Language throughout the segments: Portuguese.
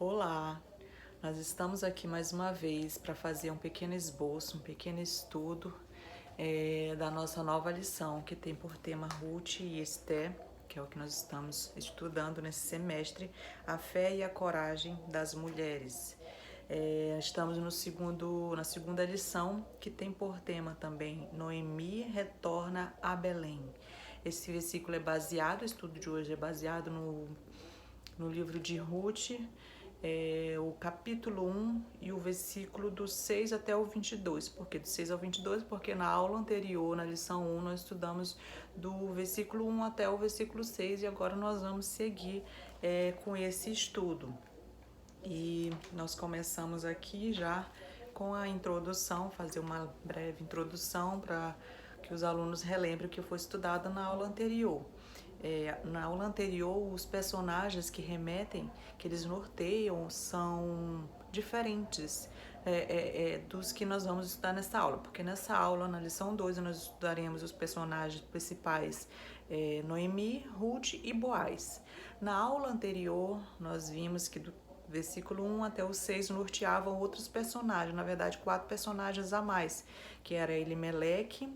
Olá, nós estamos aqui mais uma vez para fazer um pequeno esboço, um pequeno estudo da nossa nova lição, que tem por tema Ruth e Esté, que é o que nós estamos estudando nesse semestre, a fé e a coragem das mulheres. Estamos na segunda lição, que tem por tema também Noemi retorna a Belém. Esse versículo é baseado, o estudo de hoje é baseado no livro de Ruth, o capítulo 1 e o versículo do 6 até o 22. Por que do 6 ao 22? Porque na aula anterior, na lição 1, nós estudamos do versículo 1 até o versículo 6 e agora nós vamos seguir com esse estudo. E nós começamos aqui já com a introdução, fazer uma breve introdução para que os alunos relembrem o que foi estudado na aula anterior. Na aula anterior, os personagens que remetem, que eles norteiam, são diferentes dos que nós vamos estudar nessa aula, porque nessa aula, na lição 2, nós estudaremos os personagens principais Noemi, Ruth e Boaz. Na aula anterior, nós vimos que do versículo 1 até o 6 norteavam outros personagens, na verdade 4 personagens a mais, que era Elimeleque,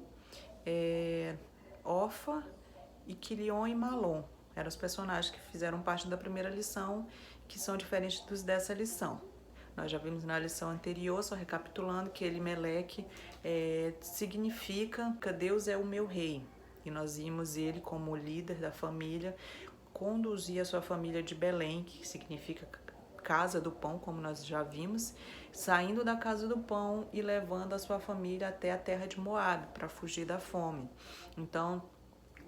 Orfa, e Quilion e Malom. Eram os personagens que fizeram parte da primeira lição, que são diferentes dos dessa lição. Nós já vimos na lição anterior, só recapitulando, que Elimeleque significa que Deus é o meu rei. E nós vimos ele como líder da família, conduzir a sua família de Belém, que significa casa do pão, como nós já vimos, saindo da casa do pão e levando a sua família até a terra de Moabe, para fugir da fome. Então,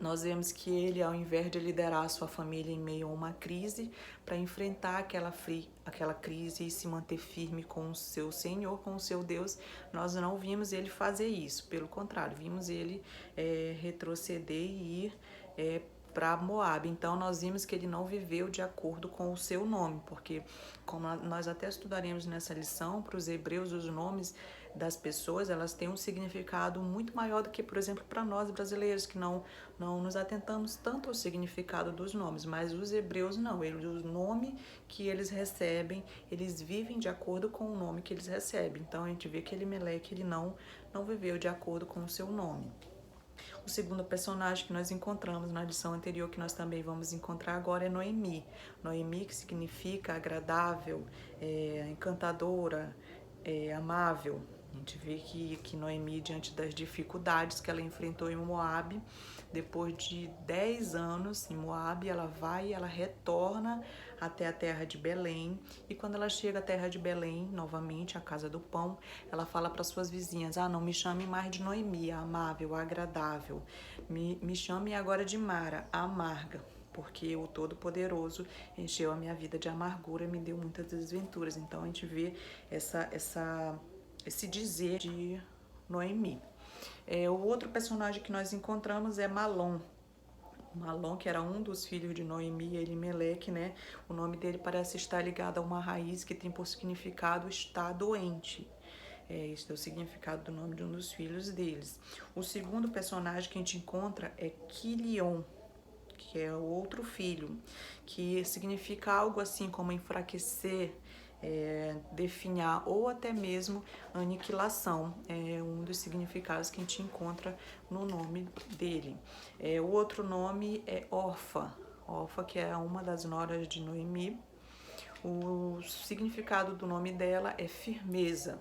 nós vemos que ele, ao invés de liderar a sua família em meio a uma crise, para enfrentar aquela crise e se manter firme com o seu Senhor, com o seu Deus, nós não vimos ele fazer isso. Pelo contrário, vimos ele retroceder e ir para Moabe. Então, nós vimos que ele não viveu de acordo com o seu nome, porque, como nós até estudaremos nessa lição, para os hebreus, os nomes das pessoas, elas têm um significado muito maior do que, por exemplo, para nós brasileiros, que não nos atentamos tanto ao significado dos nomes, mas os hebreus não, o nome que eles recebem, eles vivem de acordo com o nome que eles recebem. Então, a gente vê que Elimeleque, ele não viveu de acordo com o seu nome. O segundo personagem que nós encontramos na lição anterior, que nós também vamos encontrar agora, é Noemi. Noemi, que significa agradável, encantadora, amável. A gente vê que Noemi, diante das dificuldades que ela enfrentou em Moabe, depois de 10 anos em Moabe, ela vai e ela retorna até a terra de Belém. E quando ela chega à terra de Belém, novamente, a casa do pão, ela fala para suas vizinhas: não me chame mais de Noemi, a amável, a agradável. Me chame agora de Mara, a amarga, porque o Todo-Poderoso encheu a minha vida de amargura e me deu muitas desventuras. Então a gente vê esse dizer de Noemi. O outro personagem que nós encontramos é Malom. Malom, que era um dos filhos de Noemi e Elimeleque, né? O nome dele parece estar ligado a uma raiz que tem por significado estar doente. Esse é o significado do nome de um dos filhos deles. O segundo personagem que a gente encontra é Quilion, que é o outro filho, que significa algo assim como enfraquecer, definhar ou até mesmo aniquilação. É um dos significados que a gente encontra no nome dele. O outro nome é Orfa. Orfa, que é uma das noras de Noemi. O significado do nome dela é firmeza.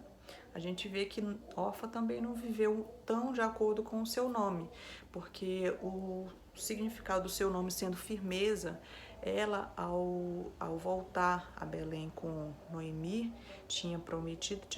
A gente vê que Orfa também não viveu tão de acordo com o seu nome, porque o significado do seu nome sendo firmeza, ela, ao voltar a Belém com Noemi, tinha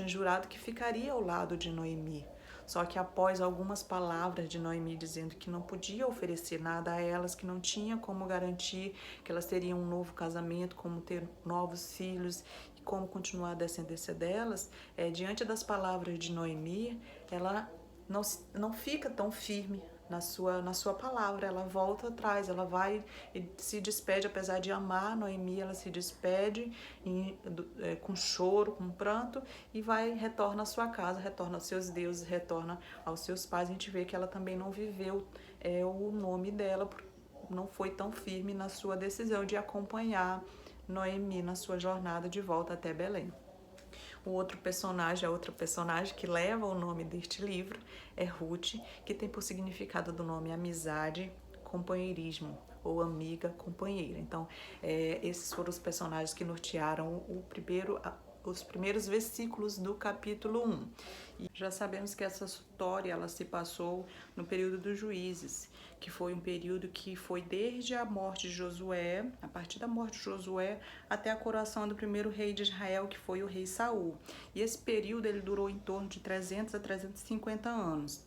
jurado que ficaria ao lado de Noemi. Só que após algumas palavras de Noemi dizendo que não podia oferecer nada a elas, que não tinha como garantir que elas teriam um novo casamento, como ter novos filhos e como continuar a descendência delas, diante das palavras de Noemi, ela não fica tão firme na sua palavra. Ela volta atrás, ela vai e se despede, apesar de amar Noemi, ela se despede com choro, com pranto, e retorna à sua casa, retorna aos seus deuses, retorna aos seus pais. A gente vê que ela também não viveu o nome dela, não foi tão firme na sua decisão de acompanhar Noemi na sua jornada de volta até Belém. O outro personagem, a outra personagem que leva o nome deste livro é Ruth, que tem por significado do nome amizade, companheirismo, ou amiga, companheira. Então, esses foram os personagens que nortearam os primeiros versículos do capítulo 1. E já sabemos que essa história ela se passou no período dos Juízes, que foi um período que foi desde a morte de Josué, a partir da morte de Josué, até a coroação do primeiro rei de Israel, que foi o rei Saul. E esse período ele durou em torno de 300 a 350 anos.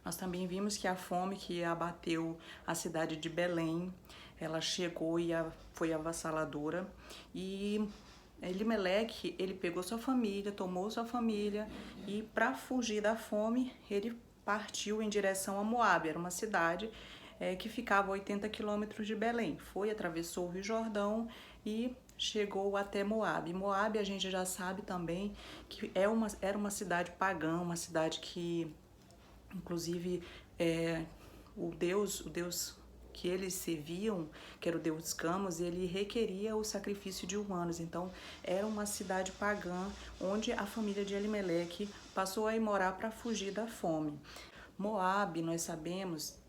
Nós também vimos que a fome que abateu a cidade de Belém, ela chegou e foi avassaladora. E Elimeleque, ele pegou sua família, tomou sua família e para fugir da fome, ele partiu em direção a Moabe. Era uma cidade que ficava a 80 quilômetros de Belém. Foi, atravessou o Rio Jordão e chegou até Moabe. Moabe a gente já sabe também que era uma cidade pagã, uma cidade que inclusive o Deus que eles serviam, que era o Deus dos Camos, ele requeria o sacrifício de humanos. Então era uma cidade pagã onde a família de Elimeleque passou a ir morar para fugir da fome. Moabe, nós sabemos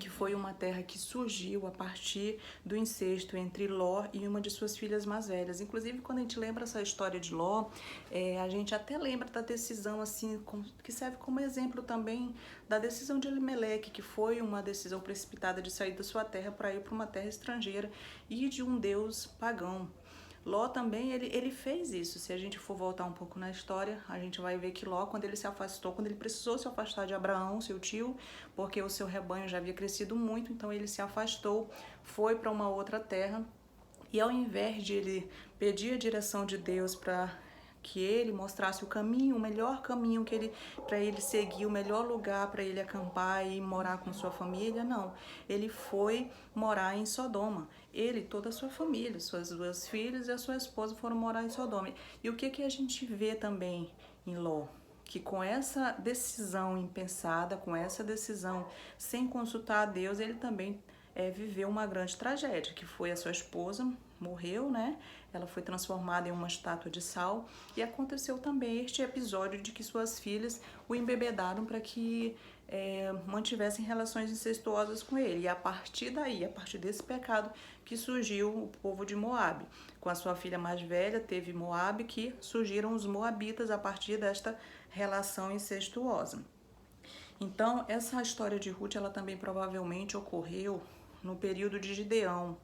que foi uma terra que surgiu a partir do incesto entre Ló e uma de suas filhas mais velhas. Inclusive, quando a gente lembra essa história de Ló, a gente até lembra da decisão, assim, que serve como exemplo também da decisão de Elimeleque, que foi uma decisão precipitada de sair da sua terra para ir para uma terra estrangeira e de um deus pagão. Ló também, ele fez isso. Se a gente for voltar um pouco na história, a gente vai ver que Ló, quando ele se afastou, quando ele precisou se afastar de Abraão, seu tio, porque o seu rebanho já havia crescido muito, então ele se afastou, foi para uma outra terra, e ao invés de ele pedir a direção de Deus para que ele mostrasse o caminho, o melhor caminho para ele seguir, o melhor lugar para ele acampar e morar com sua família, não. Ele foi morar em Sodoma. Ele e toda a sua família, suas duas filhas e a sua esposa foram morar em Sodoma. E o que a gente vê também em Ló? Que com essa decisão impensada, com essa decisão sem consultar a Deus, ele também viveu uma grande tragédia, que foi a sua esposa morreu, né? Ela foi transformada em uma estátua de sal e aconteceu também este episódio de que suas filhas o embebedaram para que mantivessem relações incestuosas com ele. E a partir daí, a partir desse pecado, que surgiu o povo de Moabe. Com a sua filha mais velha, teve Moabe, que surgiram os moabitas a partir desta relação incestuosa. Então, essa história de Ruth, ela também provavelmente ocorreu no período de Gideão.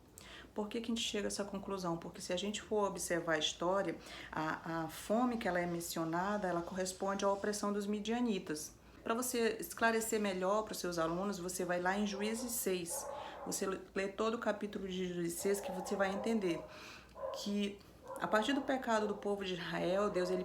Por que a gente chega a essa conclusão? Porque se a gente for observar a história, a fome que ela é mencionada, ela corresponde à opressão dos midianitas. Para você esclarecer melhor para os seus alunos, você vai lá em Juízes 6. Você lê todo o capítulo de Juízes 6 que você vai entender que a partir do pecado do povo de Israel, Deus ele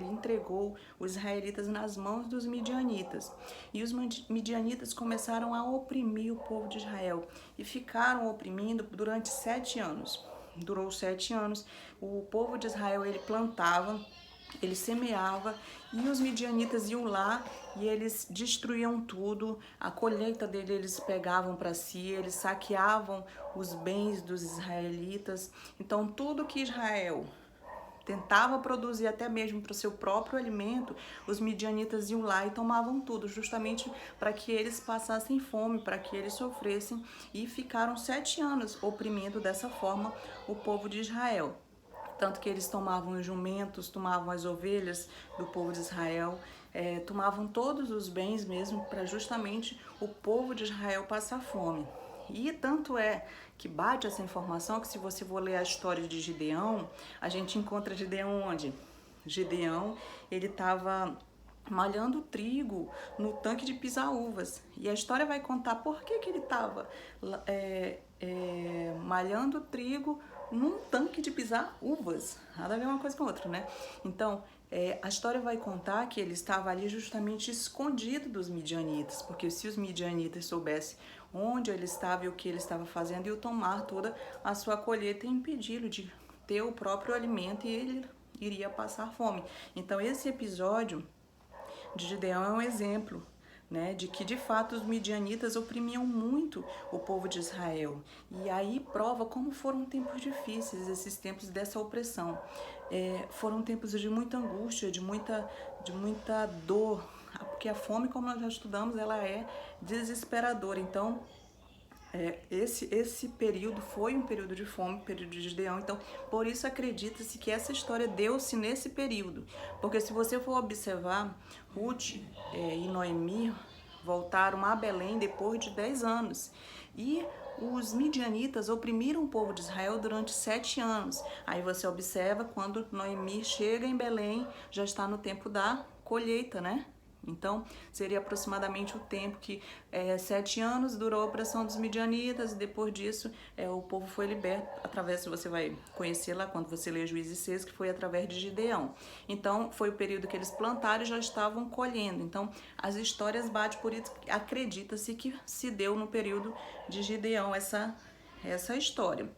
entregou os israelitas nas mãos dos midianitas. E os midianitas começaram a oprimir o povo de Israel e ficaram oprimindo durante 7 anos. Durou 7 anos. O povo de Israel ele plantava, ele semeava e os midianitas iam lá e eles destruíam tudo, a colheita dele eles pegavam para si, eles saqueavam os bens dos israelitas. Então tudo que Israel tentava produzir até mesmo para o seu próprio alimento, os midianitas iam lá e tomavam tudo, justamente para que eles passassem fome, para que eles sofressem, e ficaram 7 anos oprimindo dessa forma o povo de Israel. Tanto que eles tomavam os jumentos, tomavam as ovelhas do povo de Israel, tomavam todos os bens mesmo para justamente o povo de Israel passar fome. E tanto é que bate essa informação que se você for ler a história de Gideão, a gente encontra Gideão onde? Gideão, ele estava malhando trigo no tanque de pisar uvas. E a história vai contar por que ele estava malhando trigo num tanque de pisar uvas. Nada a ver uma coisa com a outra, né? Então, a história vai contar que ele estava ali justamente escondido dos midianitas, porque se os midianitas soubessem onde ele estava e o que ele estava fazendo, iam tomar toda a sua colheita e impedi-lo de ter o próprio alimento e ele iria passar fome. Então, esse episódio de Gideão é um exemplo né, de que de fato os midianitas oprimiam muito o povo de Israel. E aí prova como foram tempos difíceis, esses tempos dessa opressão. Foram tempos de muita angústia, de muita dor, porque a fome, como nós já estudamos, ela é desesperadora. Então, esse período foi um período de fome, período de Gideão. Então, por isso acredita-se que essa história deu-se nesse período. Porque se você for observar, Ruth e Noemi voltaram a Belém depois de 10 anos. E os midianitas oprimiram o povo de Israel durante 7 anos. Aí você observa quando Noemi chega em Belém, já está no tempo da colheita, né? Então, seria aproximadamente o tempo que 7 anos durou a opressão dos midianitas, e depois disso o povo foi liberto através, você vai conhecer lá quando você lê Juízes 6, que foi através de Gideão. Então, foi o período que eles plantaram e já estavam colhendo. Então, as histórias batem por isso, acredita-se que se deu no período de Gideão essa história.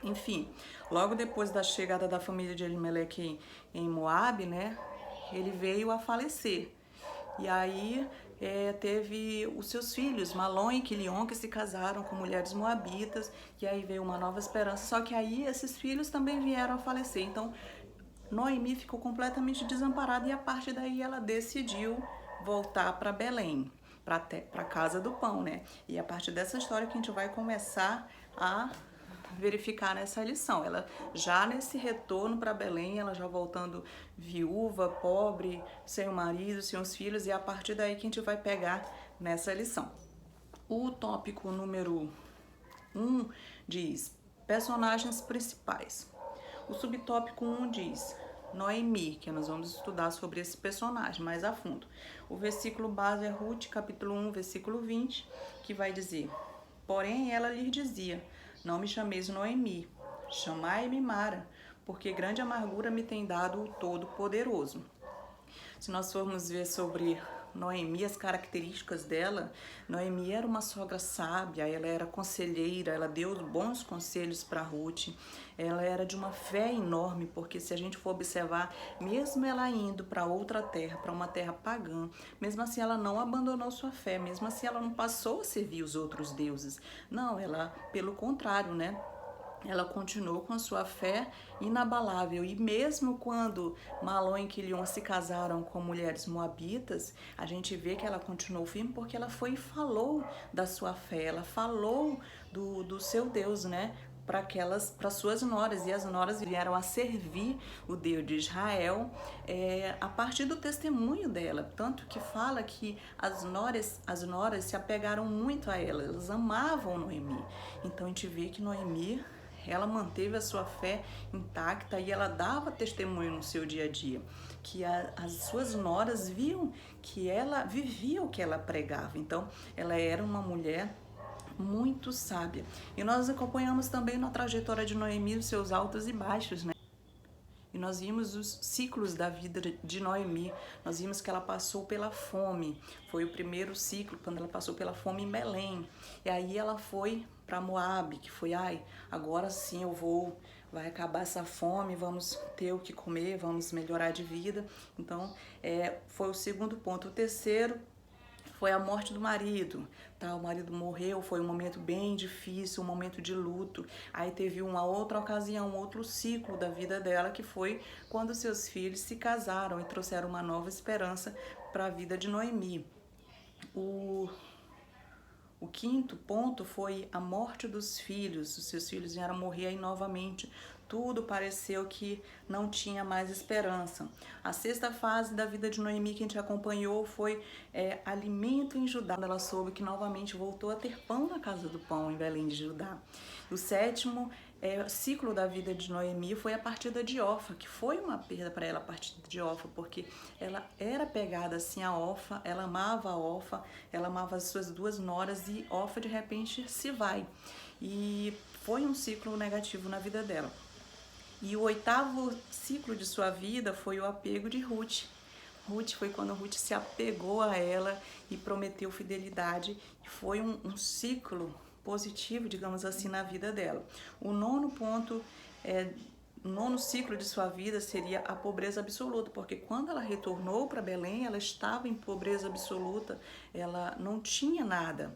Enfim, logo depois da chegada da família de Elimeleque em Moabe, né, ele veio a falecer. E aí teve os seus filhos, Malom e Quilion, que se casaram com mulheres moabitas, e aí veio uma nova esperança. Só que aí esses filhos também vieram a falecer. Então, Noemi ficou completamente desamparada e a partir daí ela decidiu voltar para Belém, para a casa do pão, né? E a partir dessa história que a gente vai começar a verificar nessa lição. Ela já nesse retorno para Belém, ela já voltando viúva, pobre, sem o marido, sem os filhos, e é a partir daí que a gente vai pegar nessa lição. O tópico número 1 diz personagens principais. O subtópico 1 diz Noemi, que nós vamos estudar sobre esse personagem mais a fundo. O versículo base é Ruth, capítulo 1, versículo 20, que vai dizer: porém ela lhe dizia: não me chameis Noemi, chamai-me Mara, porque grande amargura me tem dado o Todo-Poderoso. Se nós formos ver sobre Noemi, as características dela, Noemi era uma sogra sábia, ela era conselheira, ela deu bons conselhos para Ruth, ela era de uma fé enorme, porque se a gente for observar, mesmo ela indo para outra terra, para uma terra pagã, mesmo assim ela não abandonou sua fé, mesmo assim ela não passou a servir os outros deuses, não, ela, pelo contrário, né? Ela continuou com a sua fé inabalável, e mesmo quando Malom e Quilion se casaram com mulheres moabitas, a gente vê que ela continuou firme porque ela foi e falou da sua fé, ela falou do seu Deus, né? Para suas noras, e as noras vieram a servir o Deus de Israel a partir do testemunho dela, tanto que fala que as noras se apegaram muito a ela, elas amavam Noemi. Então a gente vê que Noemi, ela manteve a sua fé intacta e ela dava testemunho no seu dia a dia, que as suas noras viam que ela vivia o que ela pregava. Então, ela era uma mulher muito sábia. E nós acompanhamos também na trajetória de Noemi os seus altos e baixos, né? E nós vimos os ciclos da vida de Noemi. Nós vimos que ela passou pela fome. Foi o primeiro ciclo, quando ela passou pela fome em Belém. E aí ela foi para Moabe, que foi, agora sim vai acabar essa fome, vamos ter o que comer, vamos melhorar de vida. Então, foi o segundo ponto. O terceiro foi a morte do marido, tá? O marido morreu, foi um momento bem difícil, um momento de luto. Aí teve uma outra ocasião, um outro ciclo da vida dela, que foi quando seus filhos se casaram e trouxeram uma nova esperança para a vida de Noemi. O quinto ponto foi a morte dos filhos. Os seus filhos vieram morrer aí novamente. Tudo pareceu que não tinha mais esperança. A sexta fase da vida de Noemi que a gente acompanhou foi alimento em Judá. Ela soube que novamente voltou a ter pão na casa do pão em Belém de Judá. O sétimo ciclo da vida de Noemi foi a partida de Orfa, que foi uma perda para ela a partida de Orfa, porque ela era pegada assim a Orfa, ela amava a Orfa, ela amava as suas duas noras, e Orfa de repente se vai. E foi um ciclo negativo na vida dela. E o oitavo ciclo de sua vida foi o apego de Ruth. Ruth foi quando Ruth se apegou a ela e prometeu fidelidade. E foi um ciclo positivo, digamos assim, na vida dela. O nono ponto o nono ciclo de sua vida seria a pobreza absoluta, porque quando ela retornou para Belém, ela estava em pobreza absoluta, ela não tinha nada.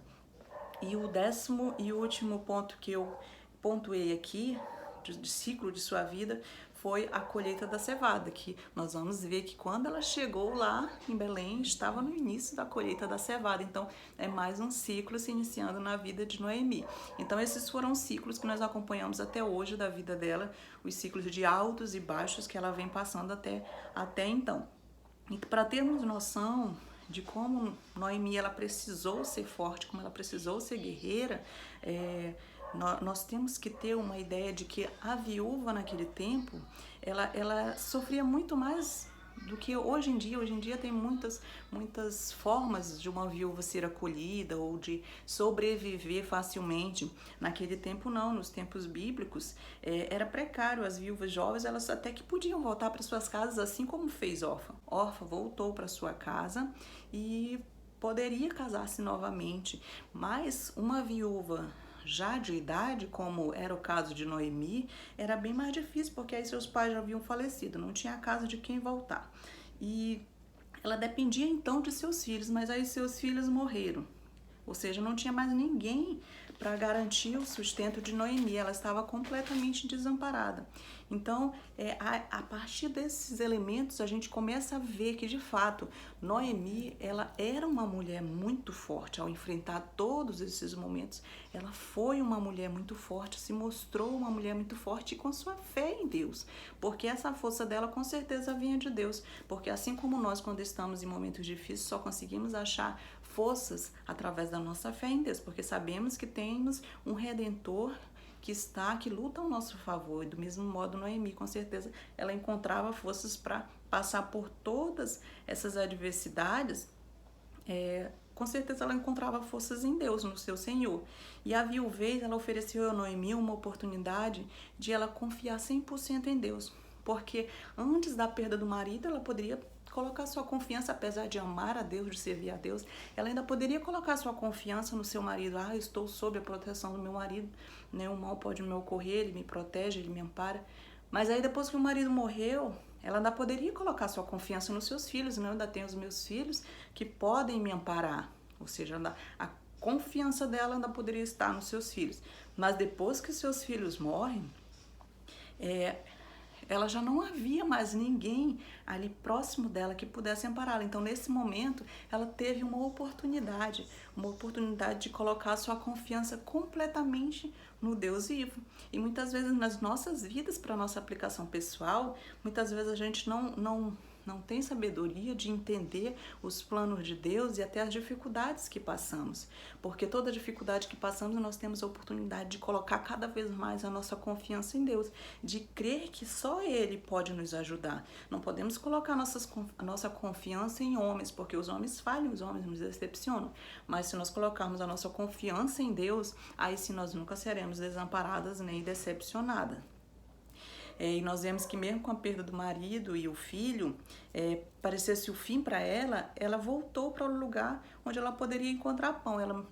E o 10º e último ponto que eu pontuei aqui, de ciclo de sua vida, foi a colheita da cevada, que nós vamos ver que quando ela chegou lá em Belém, estava no início da colheita da cevada. Então, é mais um ciclo se iniciando na vida de Noemi. Então, esses foram os ciclos que nós acompanhamos até hoje da vida dela, os ciclos de altos e baixos que ela vem passando até então. E para termos noção de como Noemi ela precisou ser forte, como ela precisou ser guerreira, nós temos que ter uma ideia de que a viúva naquele tempo, ela sofria muito mais do que hoje em dia. Hoje em dia tem muitas formas de uma viúva ser acolhida ou de sobreviver facilmente. Naquele tempo não, nos tempos bíblicos era precário. As viúvas jovens, elas até que podiam voltar para suas casas, assim como fez Orfa. Orfa voltou para sua casa e poderia casar-se novamente, mas uma viúva já de idade, como era o caso de Noemi, era bem mais difícil, porque aí seus pais já haviam falecido, não tinha casa de quem voltar. E ela dependia então de seus filhos, mas aí seus filhos morreram. Ou seja, não tinha mais ninguém para garantir o sustento de Noemi, ela estava completamente desamparada. Então, a partir desses elementos, a gente começa a ver que, de fato, Noemi, ela era uma mulher muito forte. Ao enfrentar todos esses momentos, ela foi uma mulher muito forte, se mostrou uma mulher muito forte com sua fé em Deus, porque essa força dela com certeza vinha de Deus, porque assim como nós, quando estamos em momentos difíceis, só conseguimos achar forças através da nossa fé em Deus, porque sabemos que temos um Redentor que luta ao nosso favor. E do mesmo modo, Noemi, com certeza, ela encontrava forças para passar por todas essas adversidades. Com certeza ela encontrava forças em Deus, no seu Senhor. E a viuvez, ela ofereceu a Noemi uma oportunidade de ela confiar 100% em Deus, porque antes da perda do marido, ela poderia colocar sua confiança, apesar de amar a Deus, de servir a Deus, ela ainda poderia colocar sua confiança no seu marido. Eu estou sob a proteção do meu marido, nenhum mal pode me ocorrer, ele me protege, ele me ampara. Mas aí depois que o marido morreu, ela ainda poderia colocar sua confiança nos seus filhos, né? Eu ainda tenho os meus filhos que podem me amparar. Ou seja, a confiança dela ainda poderia estar nos seus filhos. Mas depois que seus filhos morrem, ela já não havia mais ninguém ali próximo dela que pudesse ampará-la. Então, nesse momento, ela teve uma oportunidade de colocar sua confiança completamente no Deus vivo. E muitas vezes nas nossas vidas, para nossa aplicação pessoal, muitas vezes a gente não tem sabedoria de entender os planos de Deus e até as dificuldades que passamos. Porque toda dificuldade que passamos, nós temos a oportunidade de colocar cada vez mais a nossa confiança em Deus, de crer que só Ele pode nos ajudar. Não podemos colocar a nossa confiança em homens, porque os homens falham, os homens nos decepcionam. Mas se nós colocarmos a nossa confiança em Deus, aí sim nós nunca seremos desamparadas nem decepcionadas. E nós vemos que mesmo com a perda do marido e o filho, parecesse o fim para ela, ela voltou para o lugar onde ela poderia encontrar pão. Ela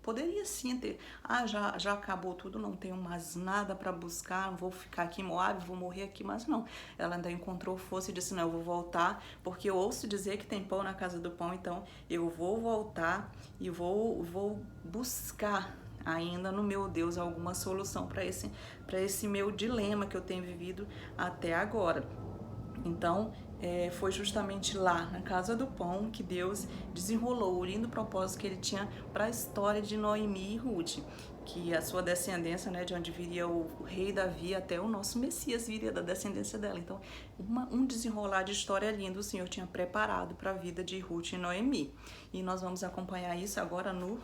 poderia sim ter, já acabou tudo, não tenho mais nada para buscar, vou ficar aqui em Moab, vou morrer aqui, mas não. Ela ainda encontrou força e disse, não, eu vou voltar, porque eu ouço dizer que tem pão na casa do pão, então eu vou voltar e vou buscar ainda no meu Deus alguma solução para esse meu dilema que eu tenho vivido até agora. Então, foi justamente lá, na casa do pão, que Deus desenrolou o lindo propósito que Ele tinha para a história de Noemi e Ruth, que a sua descendência, né, de onde viria o rei Davi, até o nosso Messias viria da descendência dela. Então, um desenrolar de história linda o Senhor tinha preparado para a vida de Ruth e Noemi. E nós vamos acompanhar isso agora no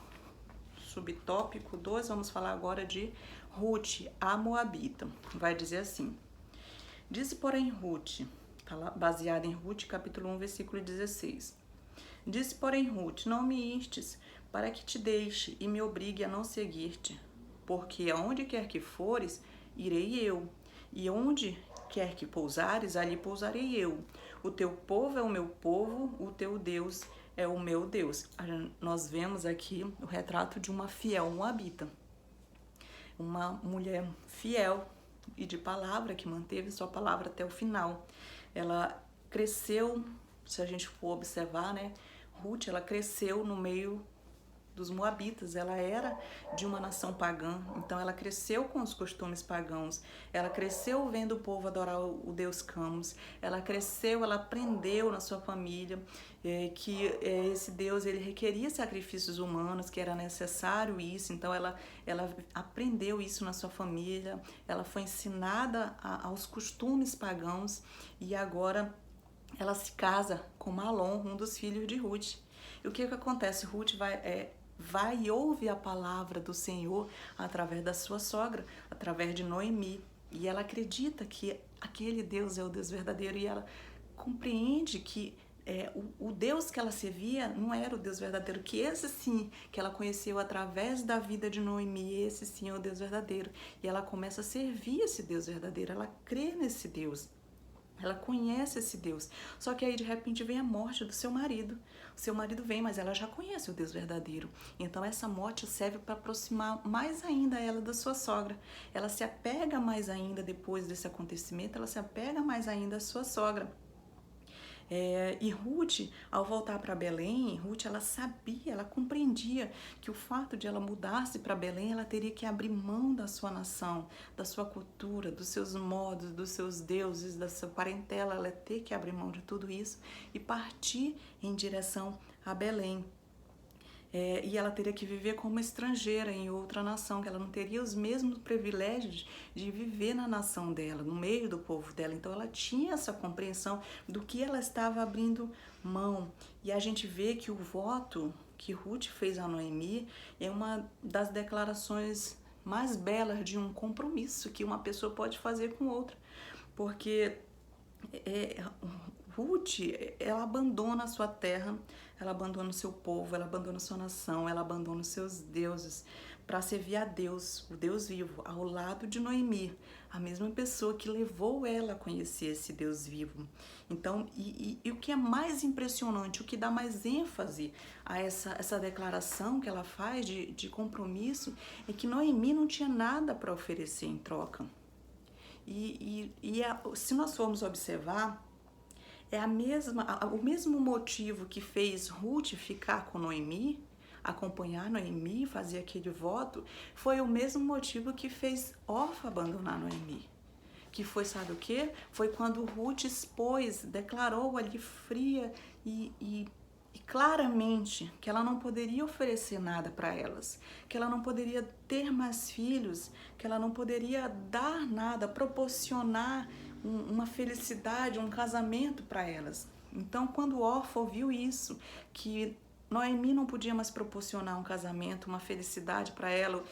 subtópico 2, vamos falar agora de Ruth, a Moabita. Vai dizer assim: disse, porém, Ruth, tá lá, baseada em Ruth, capítulo 1, versículo 16. Disse, porém, Ruth, não me instes para que te deixe e me obrigue a não seguir-te, porque aonde quer que fores, irei eu, e onde quer que pousares, ali pousarei eu. O teu povo é o meu povo, o teu Deus é o meu Deus. Nós vemos aqui o retrato de uma fiel moabita, uma mulher fiel, e de palavra, que manteve sua palavra até o final. Ela cresceu, se a gente for observar, né, Ruth, ela cresceu no meio dos moabitas, ela era de uma nação pagã, então ela cresceu com os costumes pagãos, ela cresceu vendo o povo adorar o Deus Camus, ela cresceu, ela aprendeu na sua família que esse Deus ele requeria sacrifícios humanos, que era necessário isso, então ela aprendeu isso na sua família, ela foi ensinada aos costumes pagãos e agora ela se casa com Malom, um dos filhos de Ruth. E o que acontece? Ruth vai e ouve a palavra do Senhor através da sua sogra, através de Noemi. E ela acredita que aquele Deus é o Deus verdadeiro e ela compreende que o Deus que ela servia não era o Deus verdadeiro, que esse sim, que ela conheceu através da vida de Noemi, esse sim é o Deus verdadeiro. E ela começa a servir esse Deus verdadeiro, ela crê nesse Deus. Ela conhece esse Deus. Só que aí de repente vem a morte do seu marido. O seu marido vem, mas ela já conhece o Deus verdadeiro. Então essa morte serve para aproximar mais ainda ela da sua sogra. Ela se apega mais ainda depois desse acontecimento, ela se apega mais ainda à sua sogra. E Ruth, ao voltar para Belém, Ruth ela sabia, ela compreendia que o fato de ela mudar-se para Belém, ela teria que abrir mão da sua nação, da sua cultura, dos seus modos, dos seus deuses, da sua parentela, ela ia ter que abrir mão de tudo isso e partir em direção a Belém. E ela teria que viver como estrangeira em outra nação, que ela não teria os mesmos privilégios de viver na nação dela, no meio do povo dela. Então ela tinha essa compreensão do que ela estava abrindo mão. E a gente vê que o voto que Ruth fez a Noemi é uma das declarações mais belas de um compromisso que uma pessoa pode fazer com outra. Porque Ruth, ela abandona a sua terra, ela abandona o seu povo, ela abandona a sua nação, ela abandona os seus deuses para servir a Deus, o Deus vivo, ao lado de Noemi, a mesma pessoa que levou ela a conhecer esse Deus vivo. Então, e o que é mais impressionante, o que dá mais ênfase a essa declaração que ela faz de compromisso, é que Noemi não tinha nada para oferecer em troca. Se nós formos observar, o mesmo motivo que fez Ruth ficar com Noemi, acompanhar Noemi, fazer aquele voto, foi o mesmo motivo que fez Orfa abandonar Noemi. Que foi, sabe o quê? Foi quando Ruth expôs, declarou ali fria e claramente que ela não poderia oferecer nada para elas, que ela não poderia ter mais filhos, que ela não poderia dar nada, proporcionar uma felicidade, um casamento para elas. Então, quando Orfa ouviu isso, que Noemi não podia mais proporcionar um casamento, uma felicidade para ela,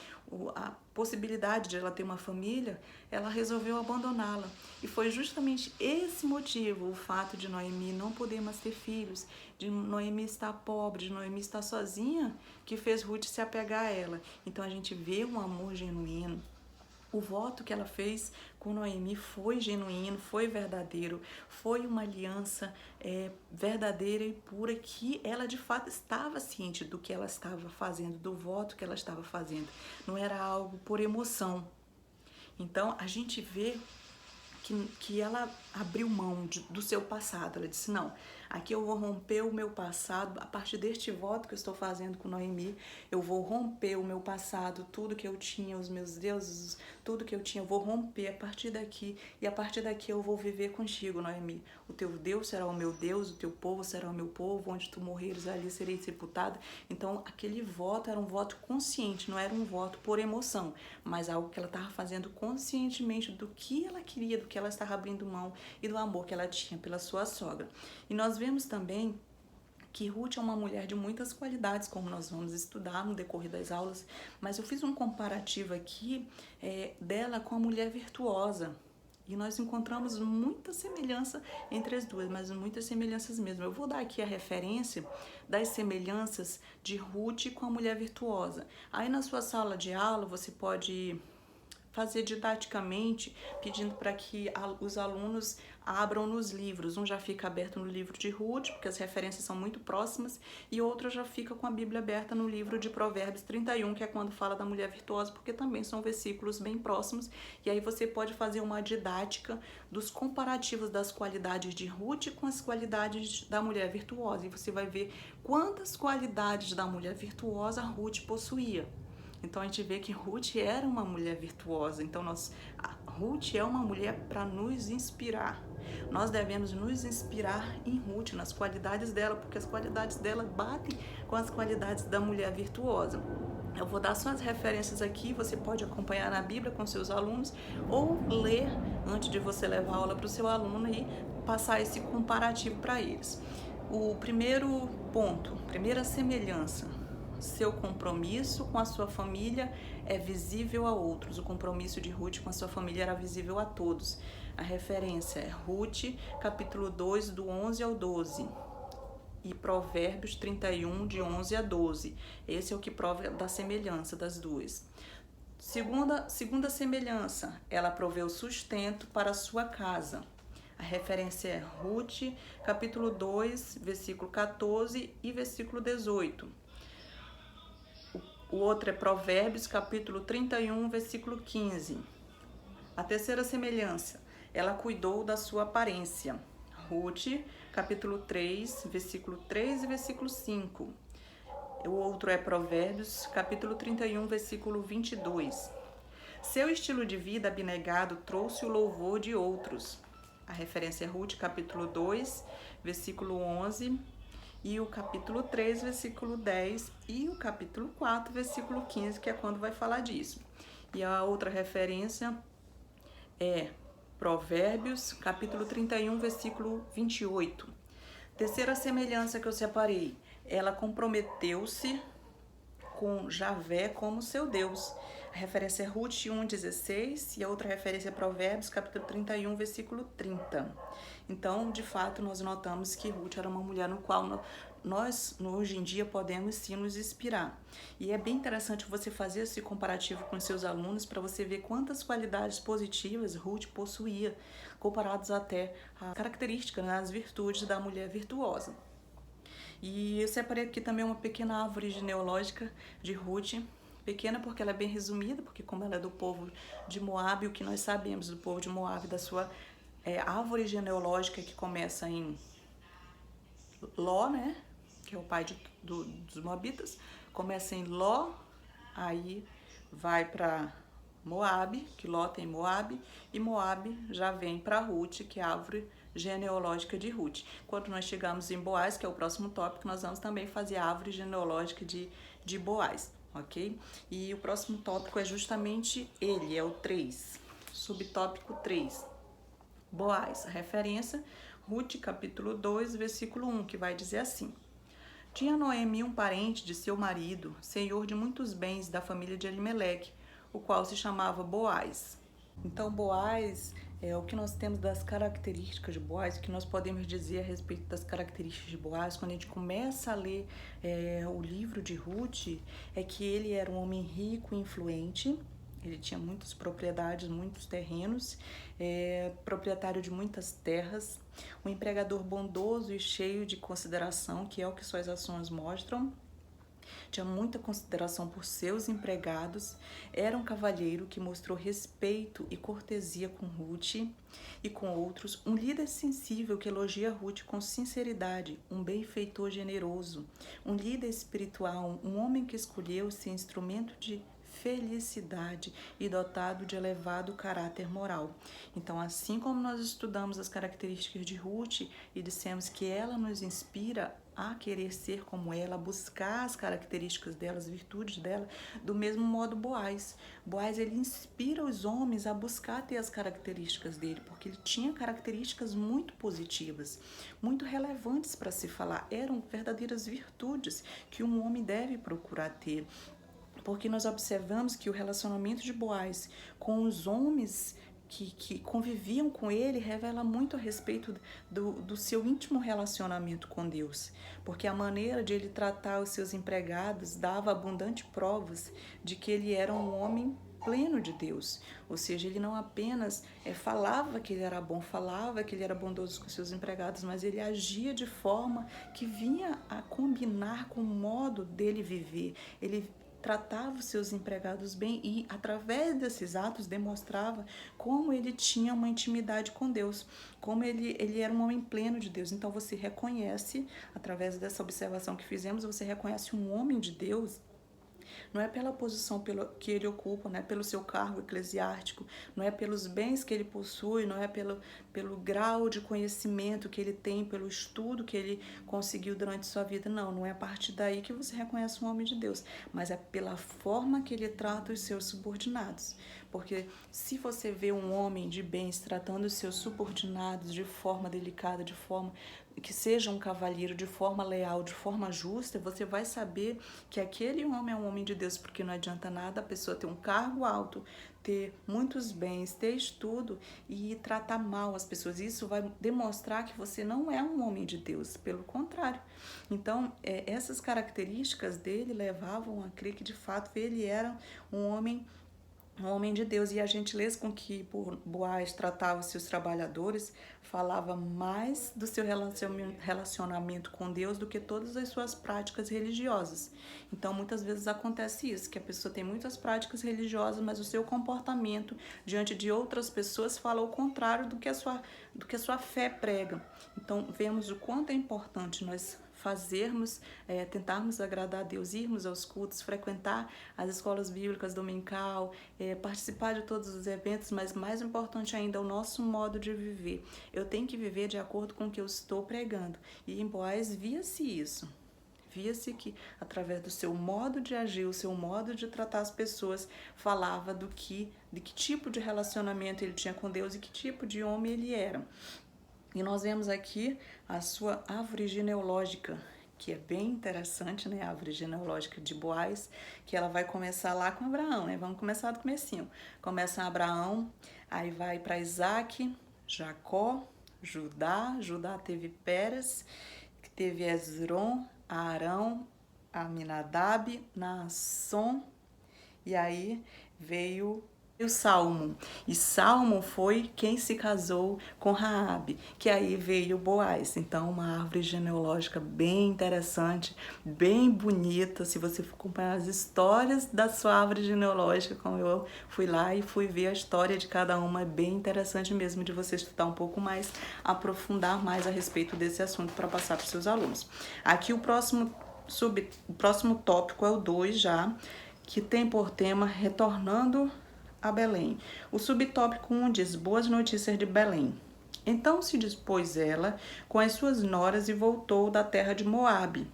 a possibilidade de ela ter uma família, ela resolveu abandoná-la. E foi justamente esse motivo, o fato de Noemi não poder mais ter filhos, de Noemi estar pobre, de Noemi estar sozinha, que fez Ruth se apegar a ela. Então a gente vê um amor genuíno. O voto que ela fez com Noemi foi genuíno, foi verdadeiro, foi uma aliança verdadeira e pura, que ela de fato estava ciente do que ela estava fazendo, do voto que ela estava fazendo. Não era algo por emoção. Então a gente vê que ela abriu mão do seu passado. Ela disse, não, aqui eu vou romper o meu passado, a partir deste voto que eu estou fazendo com Noemi, eu vou romper o meu passado, tudo que eu tinha, os meus deuses, tudo que eu tinha, eu vou romper a partir daqui, e a partir daqui eu vou viver contigo, Noemi. O teu Deus será o meu Deus, o teu povo será o meu povo, onde tu morreres, ali serei sepultado. Então aquele voto era um voto consciente, não era um voto por emoção, mas algo que ela estava fazendo conscientemente do que ela queria, do que ela estava abrindo mão e do amor que ela tinha pela sua sogra. E nós vemos também que Ruth é uma mulher de muitas qualidades, como nós vamos estudar no decorrer das aulas, mas eu fiz um comparativo aqui dela com a mulher virtuosa. E nós encontramos muita semelhança entre as duas, mas muitas semelhanças mesmo. Eu vou dar aqui a referência das semelhanças de Ruth com a mulher virtuosa. Aí na sua sala de aula você pode fazer didaticamente, pedindo para que os alunos abram nos livros. Um já fica aberto no livro de Ruth, porque as referências são muito próximas, e outro já fica com a Bíblia aberta no livro de Provérbios 31, que é quando fala da mulher virtuosa, porque também são versículos bem próximos, e aí você pode fazer uma didática dos comparativos das qualidades de Ruth com as qualidades da mulher virtuosa, e você vai ver quantas qualidades da mulher virtuosa Ruth possuía. Então a gente vê que Ruth era uma mulher virtuosa. Então Ruth é uma mulher para nos inspirar. Nós devemos nos inspirar em Ruth, nas qualidades dela, porque as qualidades dela batem com as qualidades da mulher virtuosa. Eu vou dar só as referências aqui, você pode acompanhar na Bíblia com seus alunos ou ler antes de você levar a aula para o seu aluno e passar esse comparativo para eles. O primeiro ponto, primeira semelhança: seu compromisso com a sua família é visível a outros. O compromisso de Ruth com a sua família era visível a todos. A referência é Ruth, capítulo 2, do 11 ao 12. E Provérbios 31, de 11 a 12. Esse é o que prova da semelhança das duas. Segunda semelhança: ela proveu sustento para a sua casa. A referência é Ruth, capítulo 2, versículo 14 e versículo 18. O outro é Provérbios, capítulo 31, versículo 15. A terceira semelhança: ela cuidou da sua aparência. Ruth, capítulo 3, versículo 3 e versículo 5. O outro é Provérbios, capítulo 31, versículo 22. Seu estilo de vida abnegado trouxe o louvor de outros. A referência é Ruth, capítulo 2, versículo 11, e o capítulo 3, versículo 10, e o capítulo 4, versículo 15, que é quando vai falar disso. E a outra referência é Provérbios, capítulo 31, versículo 28. Terceira semelhança que eu separei: ela comprometeu-se com Javé como seu Deus. A referência é Ruth 1,16 e a outra referência é Provérbios, capítulo 31, versículo 30. Então, de fato, nós notamos que Ruth era uma mulher no qual nós, hoje em dia, podemos sim nos inspirar. E é bem interessante você fazer esse comparativo com seus alunos para você ver quantas qualidades positivas Ruth possuía, comparados até a característica, né, as virtudes da mulher virtuosa. E eu separei aqui também uma pequena árvore genealógica de Ruth, pequena porque ela é bem resumida, porque como ela é do povo de Moabe, o que nós sabemos do povo de Moabe, da sua árvore genealógica, que começa em Ló, né, que é o pai dos Moabitas, começa em Ló, aí vai para Moabe, que Ló tem Moabe, e Moabe já vem para Ruth, que é a árvore genealógica de Ruth. Quando nós chegamos em Boaz, que é o próximo tópico, nós vamos também fazer a árvore genealógica de Boaz, ok? E o próximo tópico é justamente ele, é o 3, subtópico 3. Boaz, a referência, Ruth, capítulo 2, versículo 1, que vai dizer assim: tinha Noemi um parente de seu marido, senhor de muitos bens da família de Elimeleque, o qual se chamava Boaz. Então, Boaz é o que nós temos das características de Boaz, o que nós podemos dizer a respeito das características de Boaz, quando a gente começa a ler o livro de Ruth, é que ele era um homem rico e influente. Ele tinha muitas propriedades, muitos terrenos, proprietário de muitas terras, um empregador bondoso e cheio de consideração, que é o que suas ações mostram. Tinha muita consideração por seus empregados, era um cavalheiro que mostrou respeito e cortesia com Ruth e com outros, um líder sensível que elogia Ruth com sinceridade, um benfeitor generoso, um líder espiritual, um homem que escolheu ser instrumento de felicidade e dotado de elevado caráter moral. Então, assim como nós estudamos as características de Ruth e dissemos que ela nos inspira a querer ser como ela, a buscar as características dela, as virtudes dela, do mesmo modo Boaz. Boaz, ele inspira os homens a buscar ter as características dele, porque ele tinha características muito positivas, muito relevantes para se falar. Eram verdadeiras virtudes que um homem deve procurar ter. Porque nós observamos que o relacionamento de Boaz com os homens que conviviam com ele revela muito a respeito do seu íntimo relacionamento com Deus. Porque a maneira de ele tratar os seus empregados dava abundantes provas de que ele era um homem pleno de Deus, ou seja, ele não apenas falava que ele era bom, falava que ele era bondoso com seus empregados, mas ele agia de forma que vinha a combinar com o modo dele viver. Ele tratava os seus empregados bem e, através desses atos, demonstrava como ele tinha uma intimidade com Deus, como ele era um homem pleno de Deus. Então você reconhece, através dessa observação que fizemos, você reconhece um homem de Deus. Não é pela posição que ele ocupa, não é pelo seu cargo eclesiástico, não é pelos bens que ele possui, não é pelo grau de conhecimento que ele tem, pelo estudo que ele conseguiu durante sua vida. Não é a partir daí que você reconhece um homem de Deus, mas é pela forma que ele trata os seus subordinados. Porque se você vê um homem de bens tratando os seus subordinados de forma delicada, de forma que seja um cavalheiro, de forma leal, de forma justa, você vai saber que aquele homem é um homem de Deus, porque não adianta nada a pessoa ter um cargo alto, ter muitos bens, ter estudo e tratar mal as pessoas. Isso vai demonstrar que você não é um homem de Deus, pelo contrário. Então, essas características dele levavam a crer que, de fato, ele era um homem de Deus. E a gentileza com que Boaz tratava os seus trabalhadores falava mais do seu relacionamento com Deus do que todas as suas práticas religiosas. Então, muitas vezes acontece isso, que a pessoa tem muitas práticas religiosas, mas o seu comportamento diante de outras pessoas fala o contrário do que a sua fé prega. Então, vemos o quanto é importante nós tentarmos agradar a Deus, irmos aos cultos, frequentar as escolas bíblicas dominical, participar de todos os eventos, mas mais importante ainda, o nosso modo de viver. Eu tenho que viver de acordo com o que eu estou pregando. E em Boaz via-se isso. Via-se que, através do seu modo de agir, o seu modo de tratar as pessoas, falava de que tipo de relacionamento ele tinha com Deus e que tipo de homem ele era. E nós vemos aqui a sua árvore genealógica, que é bem interessante, né? A árvore genealógica de Boaz, que ela vai começar lá com Abraão, né? Vamos começar do comecinho. Começa Abraão, aí vai para Isaac, Jacó, Judá teve Pérez, que teve Hezron, Arão, Aminadab, Naasson, e aí veio o Salmo. E Salmo foi quem se casou com Raabe, que aí veio Boaz. Então, uma árvore genealógica bem interessante, bem bonita. Se você for acompanhar as histórias da sua árvore genealógica, como eu fui lá e fui ver a história de cada uma, é bem interessante mesmo de você estudar um pouco mais, aprofundar mais a respeito desse assunto para passar para os seus alunos. Aqui o próximo tópico é o 2 já, que tem por tema Retornando a Belém. O subtópico 1 diz: Boas notícias de Belém. Então se dispôs ela com as suas noras e voltou da terra de Moabe,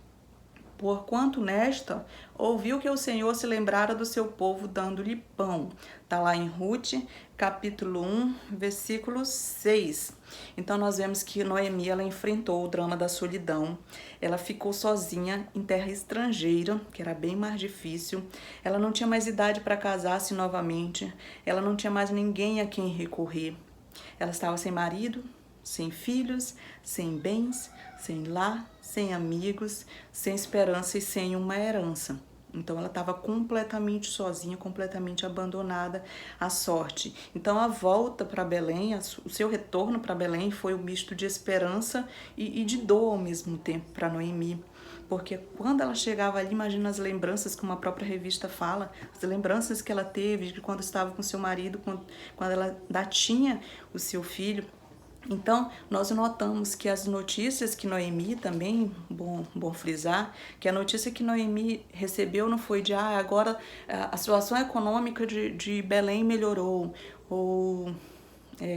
porquanto nesta ouviu que o Senhor se lembrara do seu povo, dando-lhe pão. Está lá em Ruth, capítulo 1, versículo 6. Então nós vemos que Noemi, ela enfrentou o drama da solidão. Ela ficou sozinha em terra estrangeira, que era bem mais difícil. Ela não tinha mais idade para casar-se novamente. Ela não tinha mais ninguém a quem recorrer. Ela estava sem marido, sem filhos, sem bens, sem lar, sem amigos, sem esperança e sem uma herança. Então ela estava completamente sozinha, completamente abandonada à sorte. Então a volta para Belém, o seu retorno para Belém foi um misto de esperança e de dor ao mesmo tempo para Noemi. Porque quando ela chegava ali, imagina as lembranças, como a própria revista fala, as lembranças que ela teve de quando estava com seu marido, quando ela ainda tinha o seu filho. Então, nós notamos que as notícias que Noemi também, bom frisar, que a notícia que Noemi recebeu não foi de agora a situação econômica de Belém melhorou, ou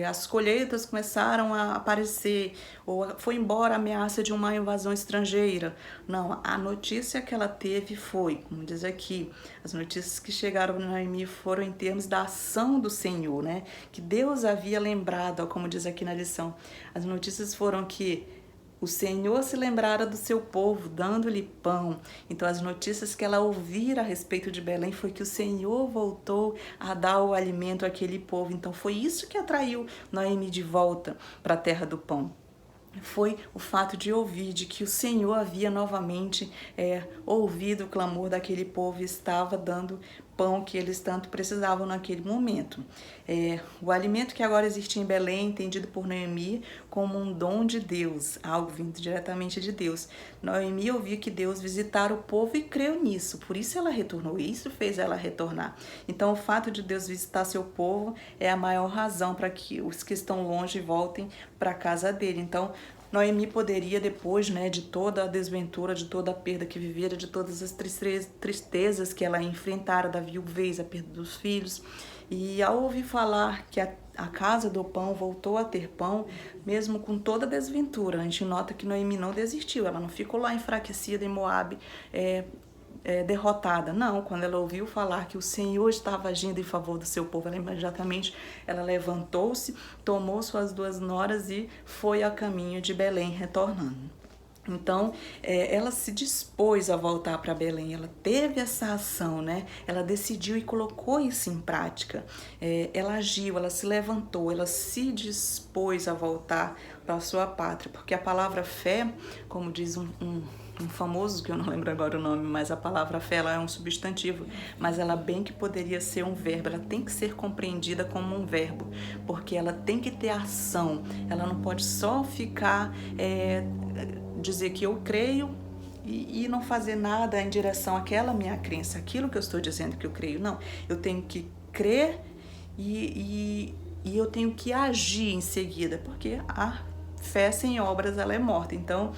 as colheitas começaram a aparecer, ou foi embora a ameaça de uma invasão estrangeira. Não, a notícia que ela teve foi, como diz aqui, as notícias que chegaram na Noemi foram em termos da ação do Senhor, né? Que Deus havia lembrado, como diz aqui na lição. As notícias foram que o Senhor se lembrara do seu povo, dando-lhe pão. Então, as notícias que ela ouvira a respeito de Belém foi que o Senhor voltou a dar o alimento àquele povo. Então, foi isso que atraiu Noemi de volta para a terra do pão. Foi o fato de ouvir de que o Senhor havia novamente ouvido o clamor daquele povo e estava dando pão que eles tanto precisavam naquele momento. O alimento que agora existia em Belém, entendido por Noemi como um dom de Deus, algo vindo diretamente de Deus. Noemi ouviu que Deus visitara o povo e creu nisso, por isso ela retornou, isso fez ela retornar. Então o fato de Deus visitar seu povo é a maior razão para que os que estão longe voltem para a casa dele. Então Noemi poderia, depois, de toda a desventura, de toda a perda que vivera, de todas as tristezas que ela enfrentara, da viuvez, a perda dos filhos, e ao ouvir falar que a casa do pão voltou a ter pão, mesmo com toda a desventura, a gente nota que Noemi não desistiu, ela não ficou lá enfraquecida em Moabe, derrotada. Não, quando ela ouviu falar que o Senhor estava agindo em favor do seu povo, ela imediatamente levantou-se, tomou suas 2 noras e foi a caminho de Belém, retornando. Então, ela se dispôs a voltar para Belém, ela teve essa ação, Ela decidiu e colocou isso em prática. Ela agiu, ela se levantou, ela se dispôs a voltar para a sua pátria, porque a palavra fé, como diz um famoso, que eu não lembro agora o nome, mas a palavra fé ela é um substantivo, mas ela bem que poderia ser um verbo, ela tem que ser compreendida como um verbo, porque ela tem que ter ação, ela não pode só ficar, dizer que eu creio e não fazer nada em direção àquela minha crença, aquilo que eu estou dizendo que eu creio, não, eu tenho que crer e eu tenho que agir em seguida, porque a fé sem obras ela é morta. Então